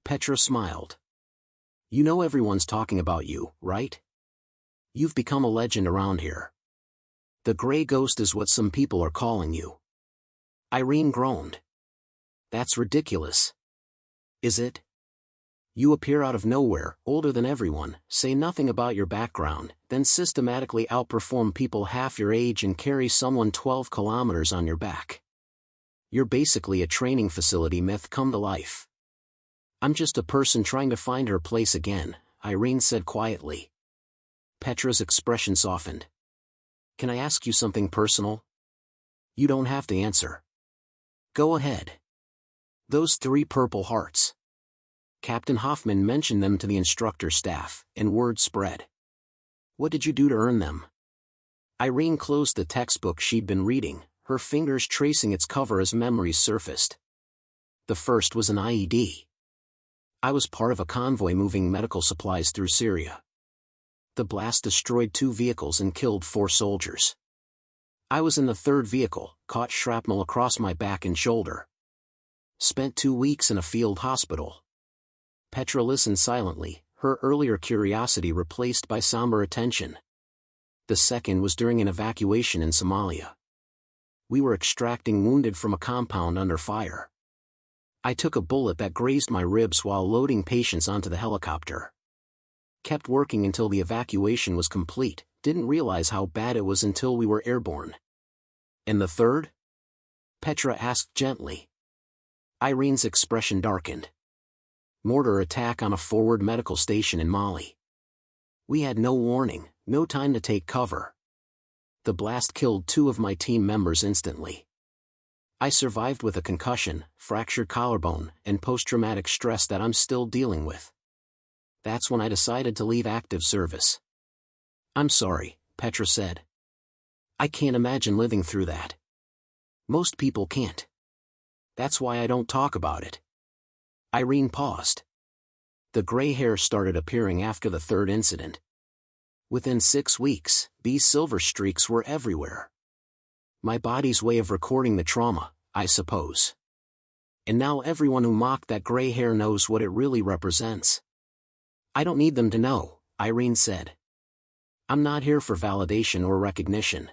[SPEAKER 1] Petra smiled. "You know everyone's talking about you, right? You've become a legend around here. The Gray Ghost is what some people are calling you." Irene groaned. "That's ridiculous." "Is it? You appear out of nowhere, older than everyone, say nothing about your background, then systematically outperform people half your age and carry someone 12 kilometers on your back. You're basically a training facility myth come to life." "I'm just a person trying to find her place again," Irene said quietly. Petra's expression softened. "Can I ask you something personal?" "You don't have to answer." "Go ahead." "Those 3 purple hearts. Captain Hoffman mentioned them to the instructor staff, and word spread. What did you do to earn them?" Irene closed the textbook she'd been reading, her fingers tracing its cover as memories surfaced. "The first was an IED. I was part of a convoy moving medical supplies through Syria. The blast destroyed 2 vehicles and killed 4 soldiers. I was in the 3rd vehicle, caught shrapnel across my back and shoulder. Spent 2 weeks in a field hospital." Petra listened silently, her earlier curiosity replaced by somber attention. "The second was during an evacuation in Somalia. We were extracting wounded from a compound under fire. I took a bullet that grazed my ribs while loading patients onto the helicopter. Kept working until the evacuation was complete, didn't realize how bad it was until we were airborne." "And the third?" Petra asked gently. Irene's expression darkened. "Mortar attack on a forward medical station in Mali. We had no warning, no time to take cover. The blast killed 2 of my team members instantly. I survived with a concussion, fractured collarbone, and post-traumatic stress that I'm still dealing with. That's when I decided to leave active service." "I'm sorry," Petra said. "I can't imagine living through that. Most people can't. That's why I don't talk about it." Irene paused. The gray hair started appearing after the 3rd incident. "Within 6 weeks, these silver streaks were everywhere. My body's way of recording the trauma, I suppose. And now everyone who mocked that gray hair knows what it really represents." "I don't need them to know," Irene said. "I'm not here for validation or recognition.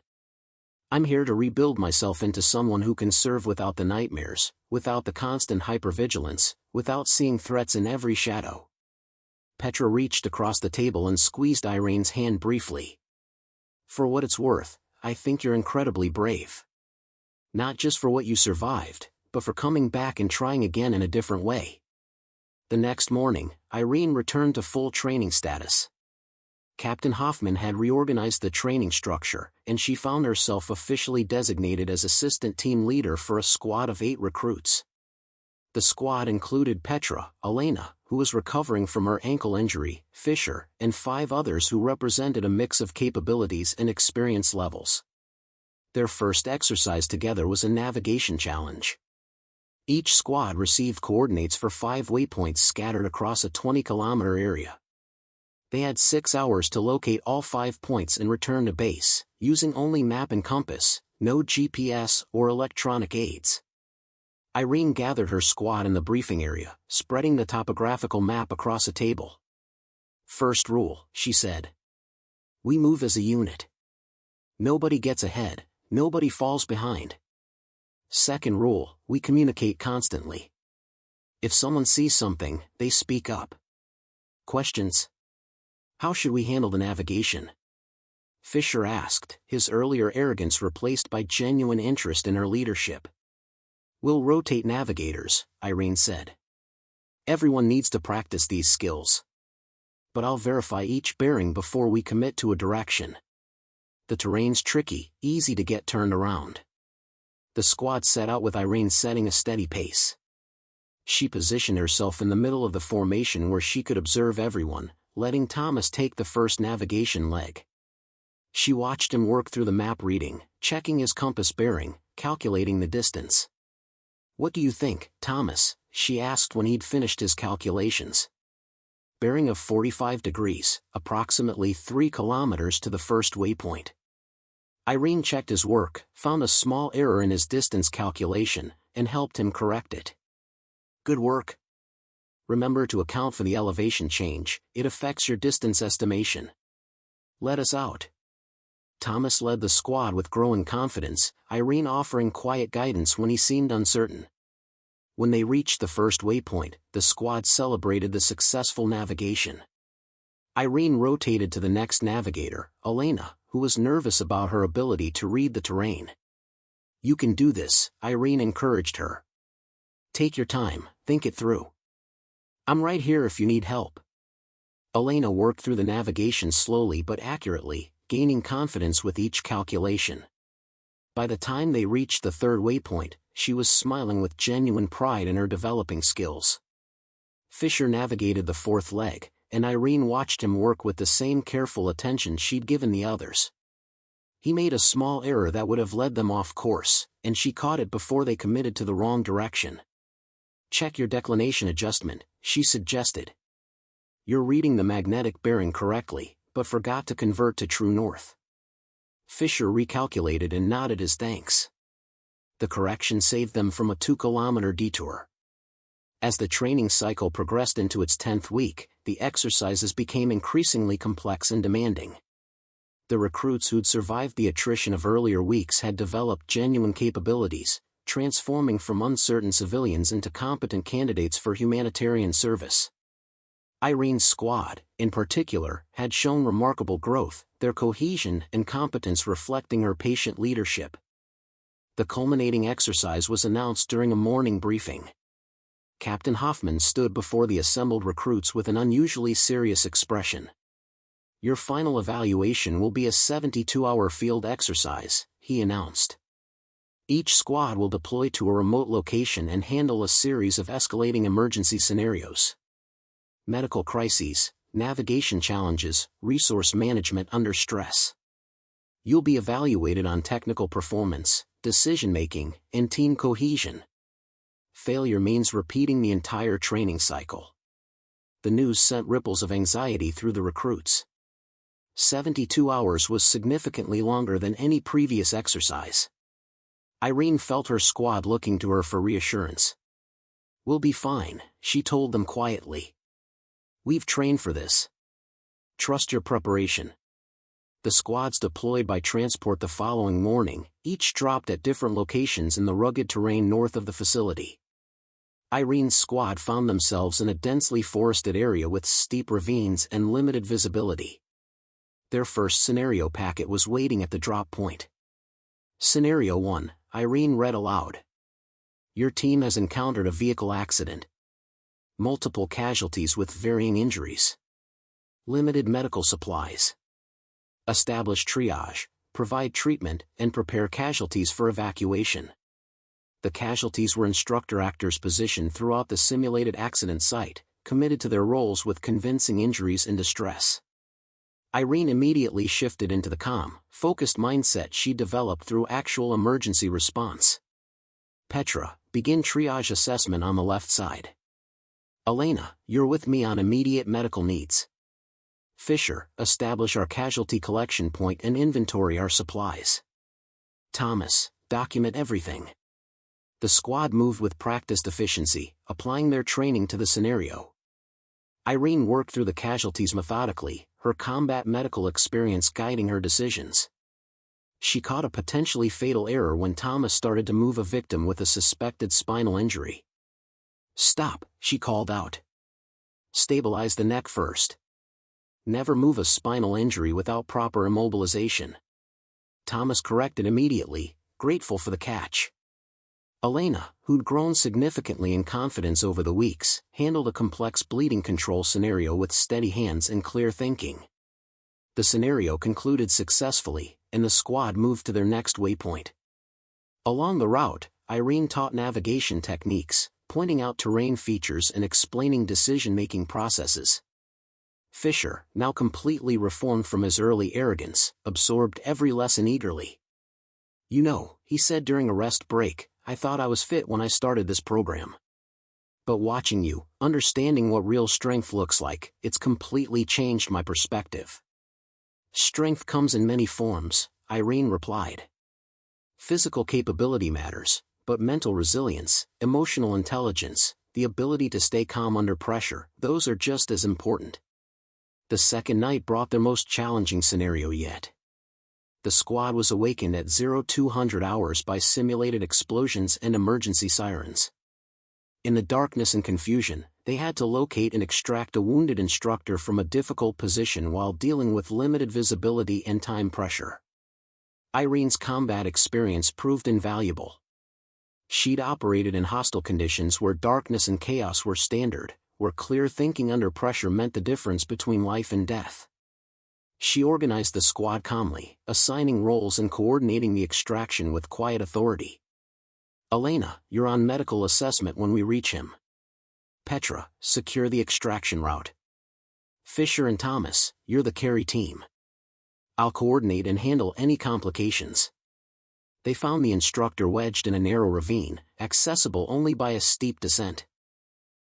[SPEAKER 1] I'm here to rebuild myself into someone who can serve without the nightmares, without the constant hypervigilance, without seeing threats in every shadow." Petra reached across the table and squeezed Irene's hand briefly. "For what it's worth, I think you're incredibly brave. Not just for what you survived, but for coming back and trying again in a different way." The next morning, Irene returned to full training status. Captain Hoffman had reorganized the training structure, and she found herself officially designated as assistant team leader for a squad of 8 recruits. The squad included Petra, Elena, who was recovering from her ankle injury, Fisher, and 5 others who represented a mix of capabilities and experience levels. Their first exercise together was a navigation challenge. Each squad received coordinates for 5 waypoints scattered across a 20-kilometer area. They had 6 hours to locate all 5 points and return to base, using only map and compass, no GPS or electronic aids. Irene gathered her squad in the briefing area, spreading the topographical map across a table. "First rule," she said. "We move as a unit. Nobody gets ahead, nobody falls behind. Second rule, we communicate constantly. If someone sees something, they speak up. Questions? How should we handle the navigation?" Fisher asked, his earlier arrogance replaced by genuine interest in her leadership. "We'll rotate navigators," Irene said. "Everyone needs to practice these skills. but I'll verify each bearing before we commit to a direction. The terrain's tricky, easy to get turned around. The squad set out with Irene setting a steady pace. She positioned herself in the middle of the formation where she could observe everyone, letting Thomas take the first navigation leg. She watched him work through the map reading, checking his compass bearing, calculating the distance. "What do you think, Thomas?" she asked when he'd finished his calculations. "Bearing of 45 degrees, approximately 3 kilometers to the first waypoint." Irene checked his work, found a small error in his distance calculation, and helped him correct it. "Good work. Remember to account for the elevation change, it affects your distance estimation. Let us out." Thomas led the squad with growing confidence, Irene offering quiet guidance when he seemed uncertain. When they reached the first waypoint, the squad celebrated the successful navigation. Irene rotated to the next navigator, Elena, who was nervous about her ability to read the terrain. "You can do this," Irene encouraged her. "Take your time, think it through. I'm right here if you need help." Elena worked through the navigation slowly but accurately, gaining confidence with each calculation. By the time they reached the third waypoint, she was smiling with genuine pride in her developing skills. Fisher navigated the fourth leg, and Irene watched him work with the same careful attention she'd given the others. He made a small error that would have led them off course, and she caught it before they committed to the wrong direction. "Check your declination adjustment," she suggested. "You're reading the magnetic bearing correctly, but forgot to convert to true north." Fisher recalculated and nodded his thanks. The correction saved them from a 2-kilometer detour. As the training cycle progressed into its 10th week, the exercises became increasingly complex and demanding. The recruits who'd survived the attrition of earlier weeks had developed genuine capabilities, transforming from uncertain civilians into competent candidates for humanitarian service. Irene's squad, in particular, had shown remarkable growth, their cohesion and competence reflecting her patient leadership. The culminating exercise was announced during a morning briefing. Captain Hoffman stood before the assembled recruits with an unusually serious expression. "Your final evaluation will be a 72-hour field exercise," he announced. "Each squad will deploy to a remote location and handle a series of escalating emergency scenarios. Medical crises, navigation challenges, resource management under stress. You'll be evaluated on technical performance, decision-making, and team cohesion. Failure means repeating the entire training cycle." The news sent ripples of anxiety through the recruits. 72 hours was significantly longer than any previous exercise. Irene felt her squad looking to her for reassurance. "We'll be fine," she told them quietly. "We've trained for this. Trust your preparation." The squads deployed by transport the following morning, each dropped at different locations in the rugged terrain north of the facility. Irene's squad found themselves in a densely forested area with steep ravines and limited visibility. Their first scenario packet was waiting at the drop point. "Scenario 1, Irene read aloud. Your team has encountered a vehicle accident. Multiple casualties with varying injuries. Limited medical supplies. Establish triage, provide treatment, and prepare casualties for evacuation." The casualties were instructor actors positioned throughout the simulated accident site, committed to their roles with convincing injuries and distress. Irene immediately shifted into the calm, focused mindset she developed through actual emergency response. "Petra, begin triage assessment on the left side. Elena, you're with me on immediate medical needs. Fisher, establish our casualty collection point and inventory our supplies. Thomas, document everything." The squad moved with practiced efficiency, applying their training to the scenario. Irene worked through the casualties methodically, her combat medical experience guiding her decisions. She caught a potentially fatal error when Thomas started to move a victim with a suspected spinal injury. "Stop," she called out. "Stabilize the neck first. Never move a spinal injury without proper immobilization." Thomas corrected immediately, grateful for the catch. Elena, who'd grown significantly in confidence over the weeks, handled a complex bleeding control scenario with steady hands and clear thinking. The scenario concluded successfully, and the squad moved to their next waypoint. Along the route, Irene taught navigation techniques, pointing out terrain features and explaining decision-making processes. Fisher, now completely reformed from his early arrogance, absorbed every lesson eagerly. "You know," he said during a rest break, "I thought I was fit when I started this program. But watching you, understanding what real strength looks like, it's completely changed my perspective." "Strength comes in many forms," Irene replied. "Physical capability matters, but mental resilience, emotional intelligence, the ability to stay calm under pressure, those are just as important." The second night brought their most challenging scenario yet. The squad was awakened at 0200 hours by simulated explosions and emergency sirens. In the darkness and confusion, they had to locate and extract a wounded instructor from a difficult position while dealing with limited visibility and time pressure. Irene's combat experience proved invaluable. She'd operated in hostile conditions where darkness and chaos were standard, where clear thinking under pressure meant the difference between life and death. She organized the squad calmly, assigning roles and coordinating the extraction with quiet authority. "Elena, you're on medical assessment when we reach him. Petra, secure the extraction route. Fisher and Thomas, you're the carry team. I'll coordinate and handle any complications." They found the instructor wedged in a narrow ravine, accessible only by a steep descent.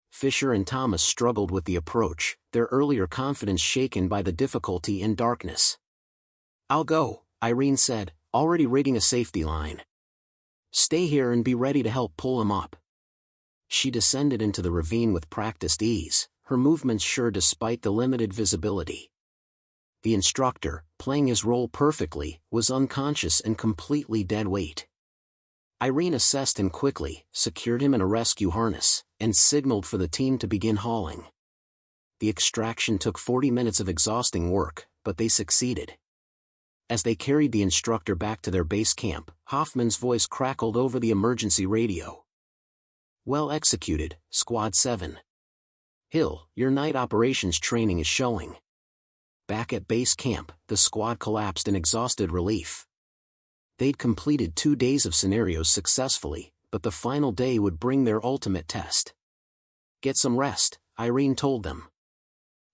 [SPEAKER 1] Fisher and Thomas struggled with the approach, their earlier confidence shaken by the difficulty and darkness. "I'll go," Irene said, already rating a safety line. "Stay here and be ready to help pull him up." She descended into the ravine with practiced ease, her movements sure despite the limited visibility. The instructor, playing his role perfectly, was unconscious and completely dead weight. Irene assessed him quickly, secured him in a rescue harness, and signaled for the team to begin hauling. The extraction took 40 minutes of exhausting work, but they succeeded. As they carried the instructor back to their base camp, Hoffman's voice crackled over the emergency radio. "Well executed, Squad 7. Hill, your night operations training is showing." Back at base camp, the squad collapsed in exhausted relief. They'd completed 2 days of scenarios successfully, but the final day would bring their ultimate test. "Get some rest," Irene told them.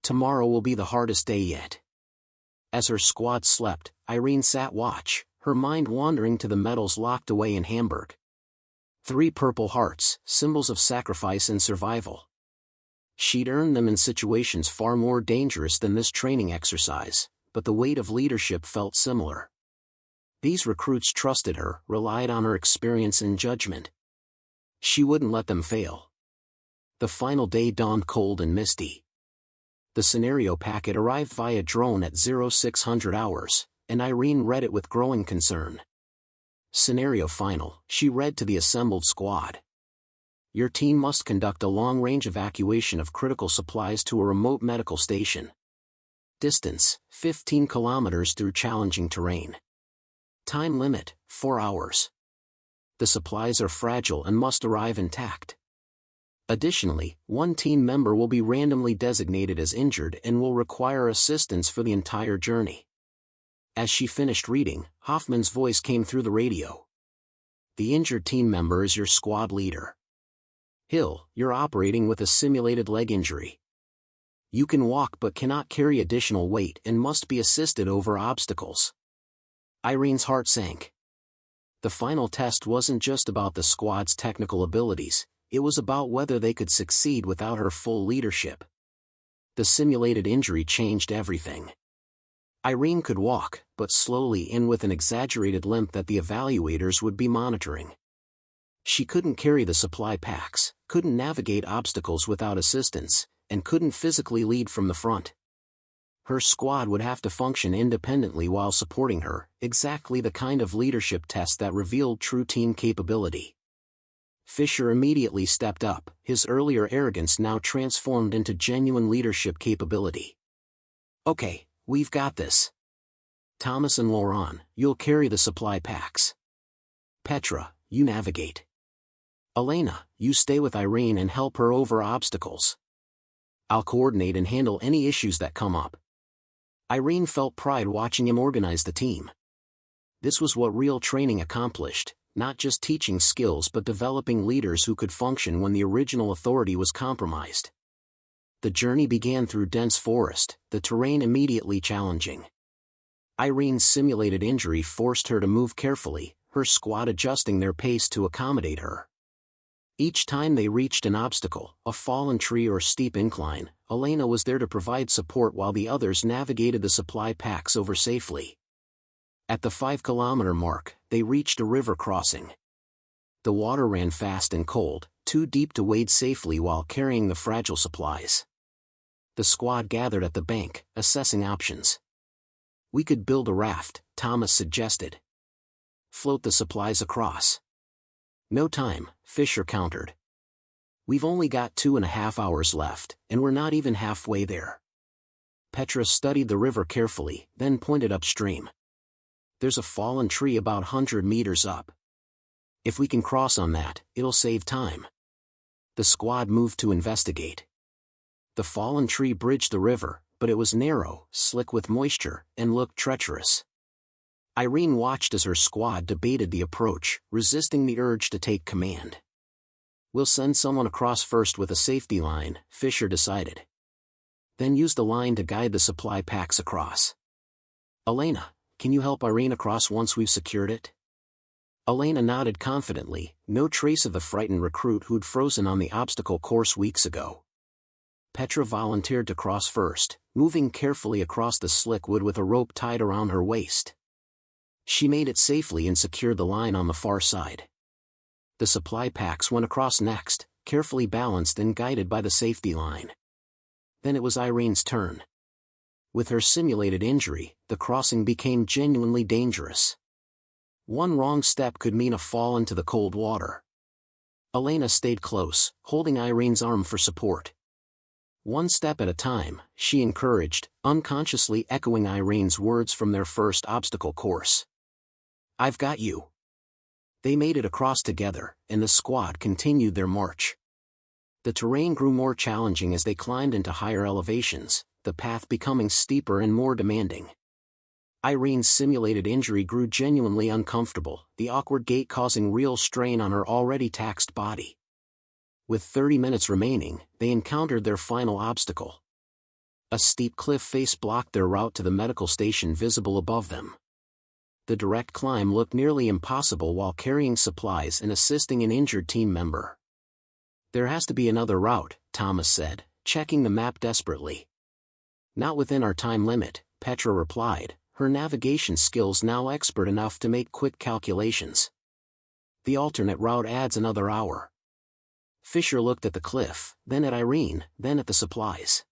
[SPEAKER 1] "Tomorrow will be the hardest day yet." As her squad slept, Irene sat watch, her mind wandering to the medals locked away in Hamburg. 3 purple hearts, symbols of sacrifice and survival. She'd earned them in situations far more dangerous than this training exercise, but the weight of leadership felt similar. These recruits trusted her, relied on her experience and judgment. She wouldn't let them fail. The final day dawned cold and misty. The scenario packet arrived via drone at 0600 hours, and Irene read it with growing concern. "Scenario final," she read to the assembled squad. "Your team must conduct a long-range evacuation of critical supplies to a remote medical station. Distance, 15 kilometers through challenging terrain. Time limit, 4 hours. The supplies are fragile and must arrive intact. Additionally, 1 team member will be randomly designated as injured and will require assistance for the entire journey." As she finished reading, Hoffman's voice came through the radio. "The injured team member is your squad leader. Hill, you're operating with a simulated leg injury. You can walk but cannot carry additional weight and must be assisted over obstacles." Irene's heart sank. The final test wasn't just about the squad's technical abilities, it was about whether they could succeed without her full leadership. The simulated injury changed everything. Irene could walk, but slowly and with an exaggerated limp that the evaluators would be monitoring. She couldn't carry the supply packs, couldn't navigate obstacles without assistance, and couldn't physically lead from the front. Her squad would have to function independently while supporting her, exactly the kind of leadership test that revealed true team capability. Fisher immediately stepped up, his earlier arrogance now transformed into genuine leadership capability. "Okay, we've got this. Thomas and Laurent, you'll carry the supply packs. Petra, you navigate. Elena, you stay with Irene and help her over obstacles. I'll coordinate and handle any issues that come up. Irene felt pride watching him organize the team. This was what real training accomplished, not just teaching skills but developing leaders who could function when the original authority was compromised. The journey began through dense forest, the terrain immediately challenging. Irene's simulated injury forced her to move carefully, her squad adjusting their pace to accommodate her. Each time they reached an obstacle, a fallen tree or steep incline, Elena was there to provide support while the others navigated the supply packs over safely. At the 5-kilometer mark, they reached a river crossing. The water ran fast and cold, too deep to wade safely while carrying the fragile supplies. The squad gathered at the bank, assessing options. We could build a raft, Thomas suggested. Float the supplies across. No time, Fisher countered. We've only got 2.5 hours left, and we're not even halfway there. Petra studied the river carefully, then pointed upstream. There's a fallen tree about 100 meters up. If we can cross on that, it'll save time. The squad moved to investigate. The fallen tree bridged the river, but it was narrow, slick with moisture, and looked treacherous. Irene watched as her squad debated the approach, resisting the urge to take command. We'll send someone across first with a safety line, Fisher decided. Then use the line to guide the supply packs across. Elena, can you help Irene across once we've secured it? Elena nodded confidently, no trace of the frightened recruit who'd frozen on the obstacle course weeks ago. Petra volunteered to cross first, moving carefully across the slick wood with a rope tied around her waist. She made it safely and secured the line on the far side. The supply packs went across next, carefully balanced and guided by the safety line. Then it was Irene's turn. With her simulated injury, the crossing became genuinely dangerous. One wrong step could mean a fall into the cold water. Elena stayed close, holding Irene's arm for support. One step at a time, she encouraged, unconsciously echoing Irene's words from their first obstacle course. I've got you. They made it across together, and the squad continued their march. The terrain grew more challenging as they climbed into higher elevations, the path becoming steeper and more demanding. Irene's simulated injury grew genuinely uncomfortable, the awkward gait causing real strain on her already taxed body. With 30 minutes remaining, they encountered their final obstacle. A steep cliff face blocked their route to the medical station visible above them. The direct climb looked nearly impossible while carrying supplies and assisting an injured team member. There has to be another route, Thomas said, checking the map desperately. Not within our time limit, Petra replied, her navigation skills now expert enough to make quick calculations. The alternate route adds another hour. Fisher looked at the cliff, then at Irene, then at the supplies.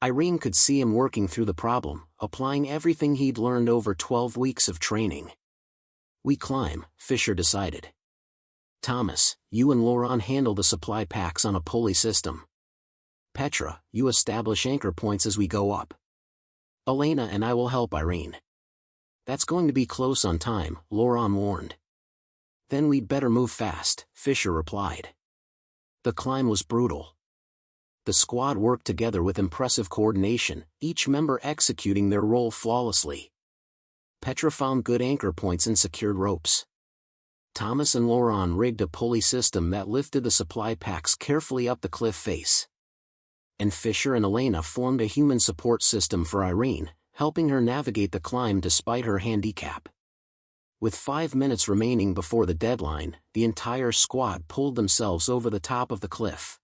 [SPEAKER 1] Irene could see him working through the problem, applying everything he'd learned over 12 weeks of training. We climb, Fisher decided. Thomas, you and Laurent handle the supply packs on a pulley system. Petra, you establish anchor points as we go up. Elena and I will help Irene. That's going to be close on time, Laurent warned. Then we'd better move fast, Fisher replied. The climb was brutal. The squad worked together with impressive coordination, each member executing their role flawlessly. Petra found good anchor points and secured ropes. Thomas and Laurent rigged a pulley system that lifted the supply packs carefully up the cliff face. And Fisher and Elena formed a human support system for Irene, helping her navigate the climb despite her handicap. With 5 minutes remaining before the deadline, the entire squad pulled themselves over the top of the cliff.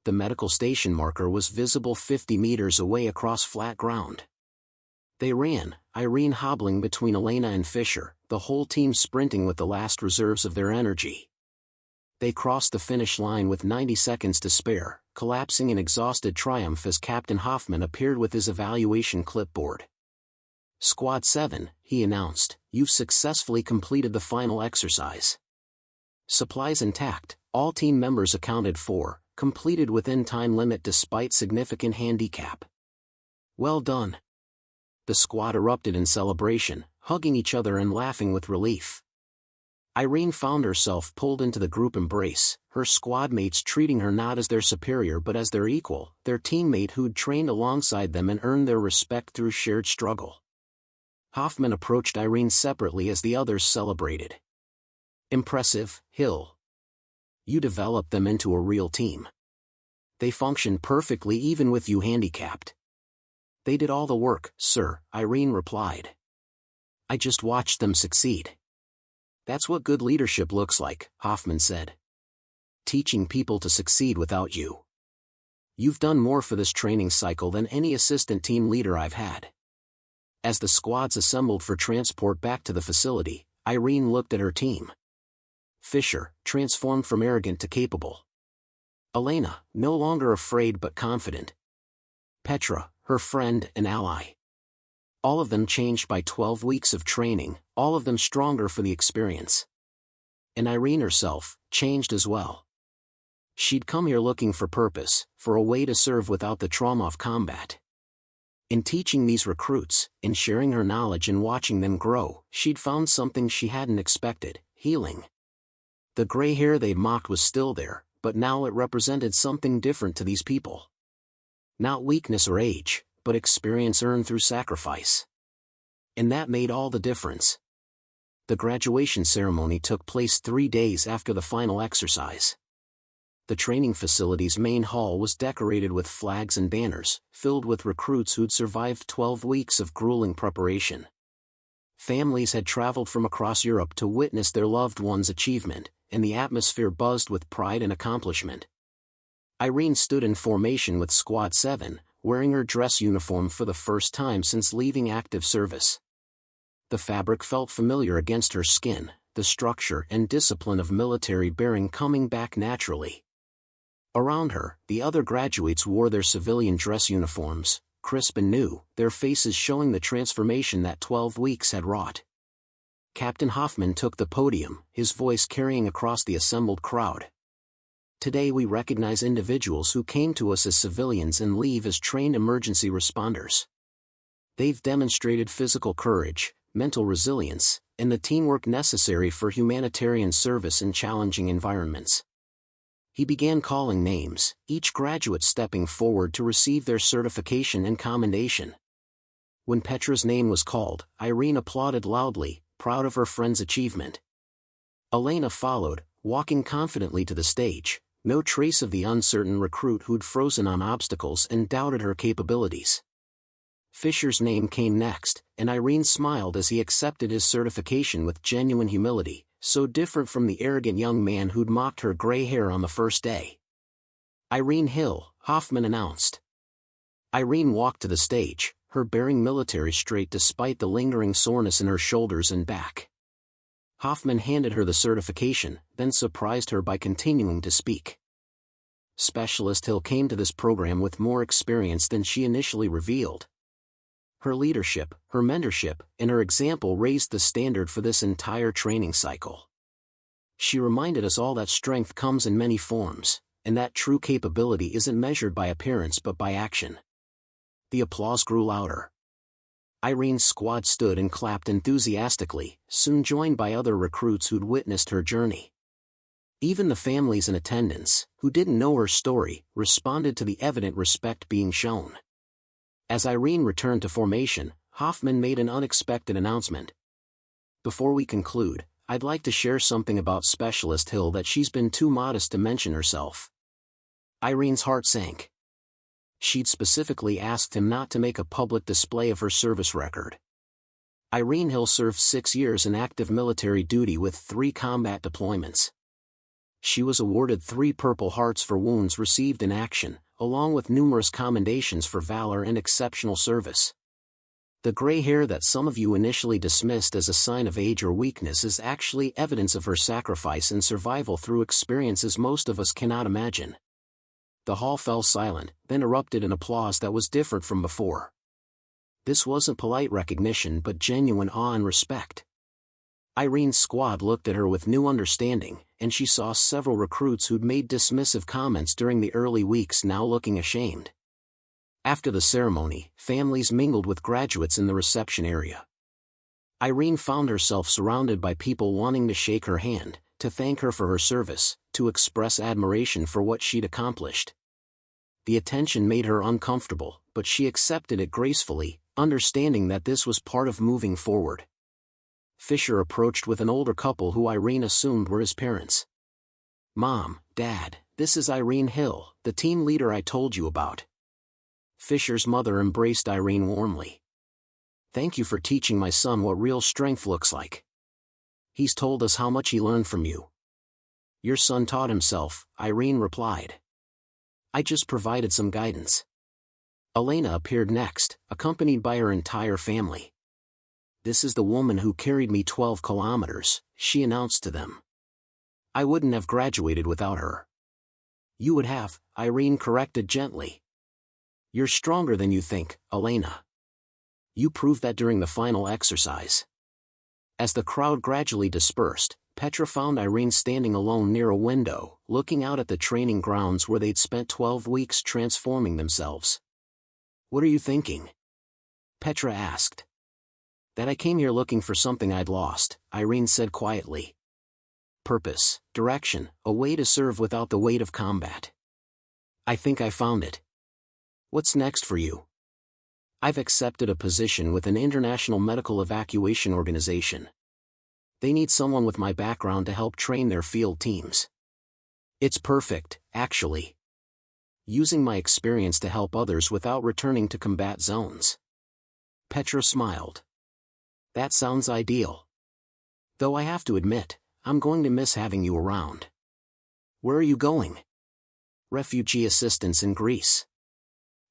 [SPEAKER 1] The medical station marker was visible 50 meters away across flat ground. They ran, Irene hobbling between Elena and Fisher, the whole team sprinting with the last reserves of their energy. They crossed the finish line with 90 seconds to spare, collapsing in exhausted triumph as Captain Hoffman appeared with his evaluation clipboard. Squad 7, he announced, you've successfully completed the final exercise. Supplies intact, all team members accounted for, completed within time limit despite significant handicap. Well done. The squad erupted in celebration, hugging each other and laughing with relief. Irene found herself pulled into the group embrace, her squad mates treating her not as their superior but as their equal, their teammate who'd trained alongside them and earned their respect through shared struggle. Hoffman approached Irene separately as the others celebrated. "Impressive, Hill. You developed them into a real team. They functioned perfectly even with you handicapped." "They did all the work, sir," Irene replied. "I just watched them succeed." "That's what good leadership looks like," Hoffman said. "Teaching people to succeed without you. You've done more for this training cycle than any assistant team leader I've had." As the squads assembled for transport back to the facility, Irene looked at her team. Fisher, transformed from arrogant to capable. Elena, no longer afraid but confident. Petra, her friend and ally. All of them changed by 12 weeks of training, all of them stronger for the experience. And Irene herself, changed as well. She'd come here looking for purpose, for a way to serve without the trauma of combat. In teaching these recruits, in sharing her knowledge and watching them grow, she'd found something she hadn't expected: healing. The gray hair they'd mocked was still there, but now it represented something different to these people. Not weakness or age, but experience earned through sacrifice. And that made all the difference. The graduation ceremony took place 3 days after the final exercise. The training facility's main hall was decorated with flags and banners, filled with recruits who'd survived 12 weeks of grueling preparation. Families had traveled from across Europe to witness their loved ones' achievement, and the atmosphere buzzed with pride and accomplishment. Irene stood in formation with Squad 7, wearing her dress uniform for the first time since leaving active service. The fabric felt familiar against her skin, the structure and discipline of military bearing coming back naturally. Around her, the other graduates wore their civilian dress uniforms, crisp and new, their faces showing the transformation that 12 weeks had wrought. Captain Hoffman took the podium, his voice carrying across the assembled crowd. "Today we recognize individuals who came to us as civilians and leave as trained emergency responders. They've demonstrated physical courage, mental resilience, and the teamwork necessary for humanitarian service in challenging environments." He began calling names, each graduate stepping forward to receive their certification and commendation. When Petra's name was called, Irene applauded loudly, proud of her friend's achievement. Elena followed, walking confidently to the stage, no trace of the uncertain recruit who'd frozen on obstacles and doubted her capabilities. Fisher's name came next, and Irene smiled as he accepted his certification with genuine humility, so different from the arrogant young man who'd mocked her gray hair on the first day. "Irene Hill," Hoffman announced. Irene walked to the stage, her bearing military straight despite the lingering soreness in her shoulders and back. Hoffman handed her the certification, then surprised her by continuing to speak. Specialist Hill came to this program with more experience than she initially revealed. Her leadership, her mentorship, and her example raised the standard for this entire training cycle. She reminded us all that strength comes in many forms, and that true capability isn't measured by appearance but by action. The applause grew louder. Irene's squad stood and clapped enthusiastically, soon joined by other recruits who'd witnessed her journey. Even the families in attendance, who didn't know her story, responded to the evident respect being shown. As Irene returned to formation, Hoffman made an unexpected announcement. "Before we conclude, I'd like to share something about Specialist Hill that she's been too modest to mention herself." Irene's heart sank. She'd specifically asked him not to make a public display of her service record. Irene Hill served 6 years in active military duty with 3 combat deployments. She was awarded 3 Purple Hearts for wounds received in action, along with numerous commendations for valor and exceptional service. The gray hair that some of you initially dismissed as a sign of age or weakness is actually evidence of her sacrifice and survival through experiences most of us cannot imagine. The hall fell silent, then erupted in applause that was different from before. This wasn't polite recognition but genuine awe and respect. Irene's squad looked at her with new understanding, and she saw several recruits who'd made dismissive comments during the early weeks now looking ashamed. After the ceremony, families mingled with graduates in the reception area. Irene found herself surrounded by people wanting to shake her hand, to thank her for her service, to express admiration for what she'd accomplished. The attention made her uncomfortable, but she accepted it gracefully, understanding that this was part of moving forward. Fisher approached with an older couple who Irene assumed were his parents. "Mom, Dad, this is Irene Hill, the team leader I told you about." Fisher's mother embraced Irene warmly. "Thank you for teaching my son what real strength looks like. He's told us how much he learned from you." "Your son taught himself," Irene replied. "I just provided some guidance." Elena appeared next, accompanied by her entire family. "This is the woman who carried me 12 kilometers, she announced to them. "I wouldn't have graduated without her." "You would have," Irene corrected gently. "You're stronger than you think, Elena. You proved that during the final exercise." As the crowd gradually dispersed, Petra found Irene standing alone near a window, looking out at the training grounds where they'd spent 12 weeks transforming themselves. "What are you thinking?" Petra asked. "That I came here looking for something I'd lost," Irene said quietly. "Purpose, direction, a way to serve without the weight of combat. I think I found it." "What's next for you?" "I've accepted a position with an international medical evacuation organization. They need someone with my background to help train their field teams. It's perfect, actually. Using my experience to help others without returning to combat zones." Petra smiled. "That sounds ideal. Though I have to admit, I'm going to miss having you around." "Where are you going?" "Refugee assistance in Greece.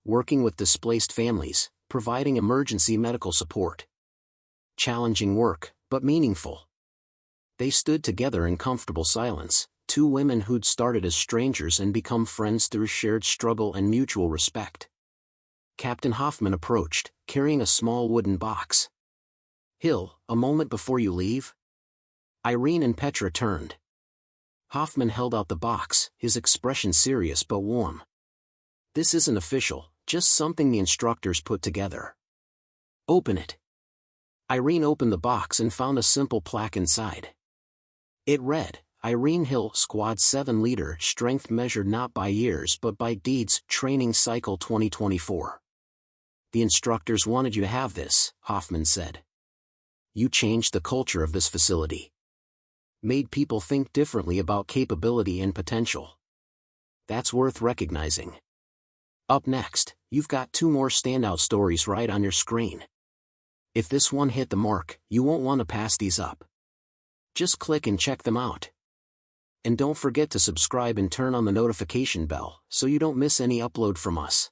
[SPEAKER 1] Working with displaced families, providing emergency medical support. Challenging work, but meaningful." They stood together in comfortable silence, two women who'd started as strangers and become friends through shared struggle and mutual respect. Captain Hoffman approached, carrying a small wooden box. "Hill, a moment before you leave?" Irene and Petra turned. Hoffman held out the box, his expression serious but warm. "This isn't official, just something the instructors put together." "Open it." Irene opened the box and found a simple plaque inside. It read, "Irene Hill, Squad 7 Leader, Strength Measured Not by Years but by Deeds, Training Cycle 2024. The instructors wanted you to have this," Hoffman said. "You changed the culture of this facility. Made people think differently about capability and potential. That's worth recognizing. Up next, you've got 2 more standout stories right on your screen. If this one hit the mark, you won't want to pass these up. Just click and check them out. And don't forget to subscribe and turn on the notification bell so you don't miss any upload from us."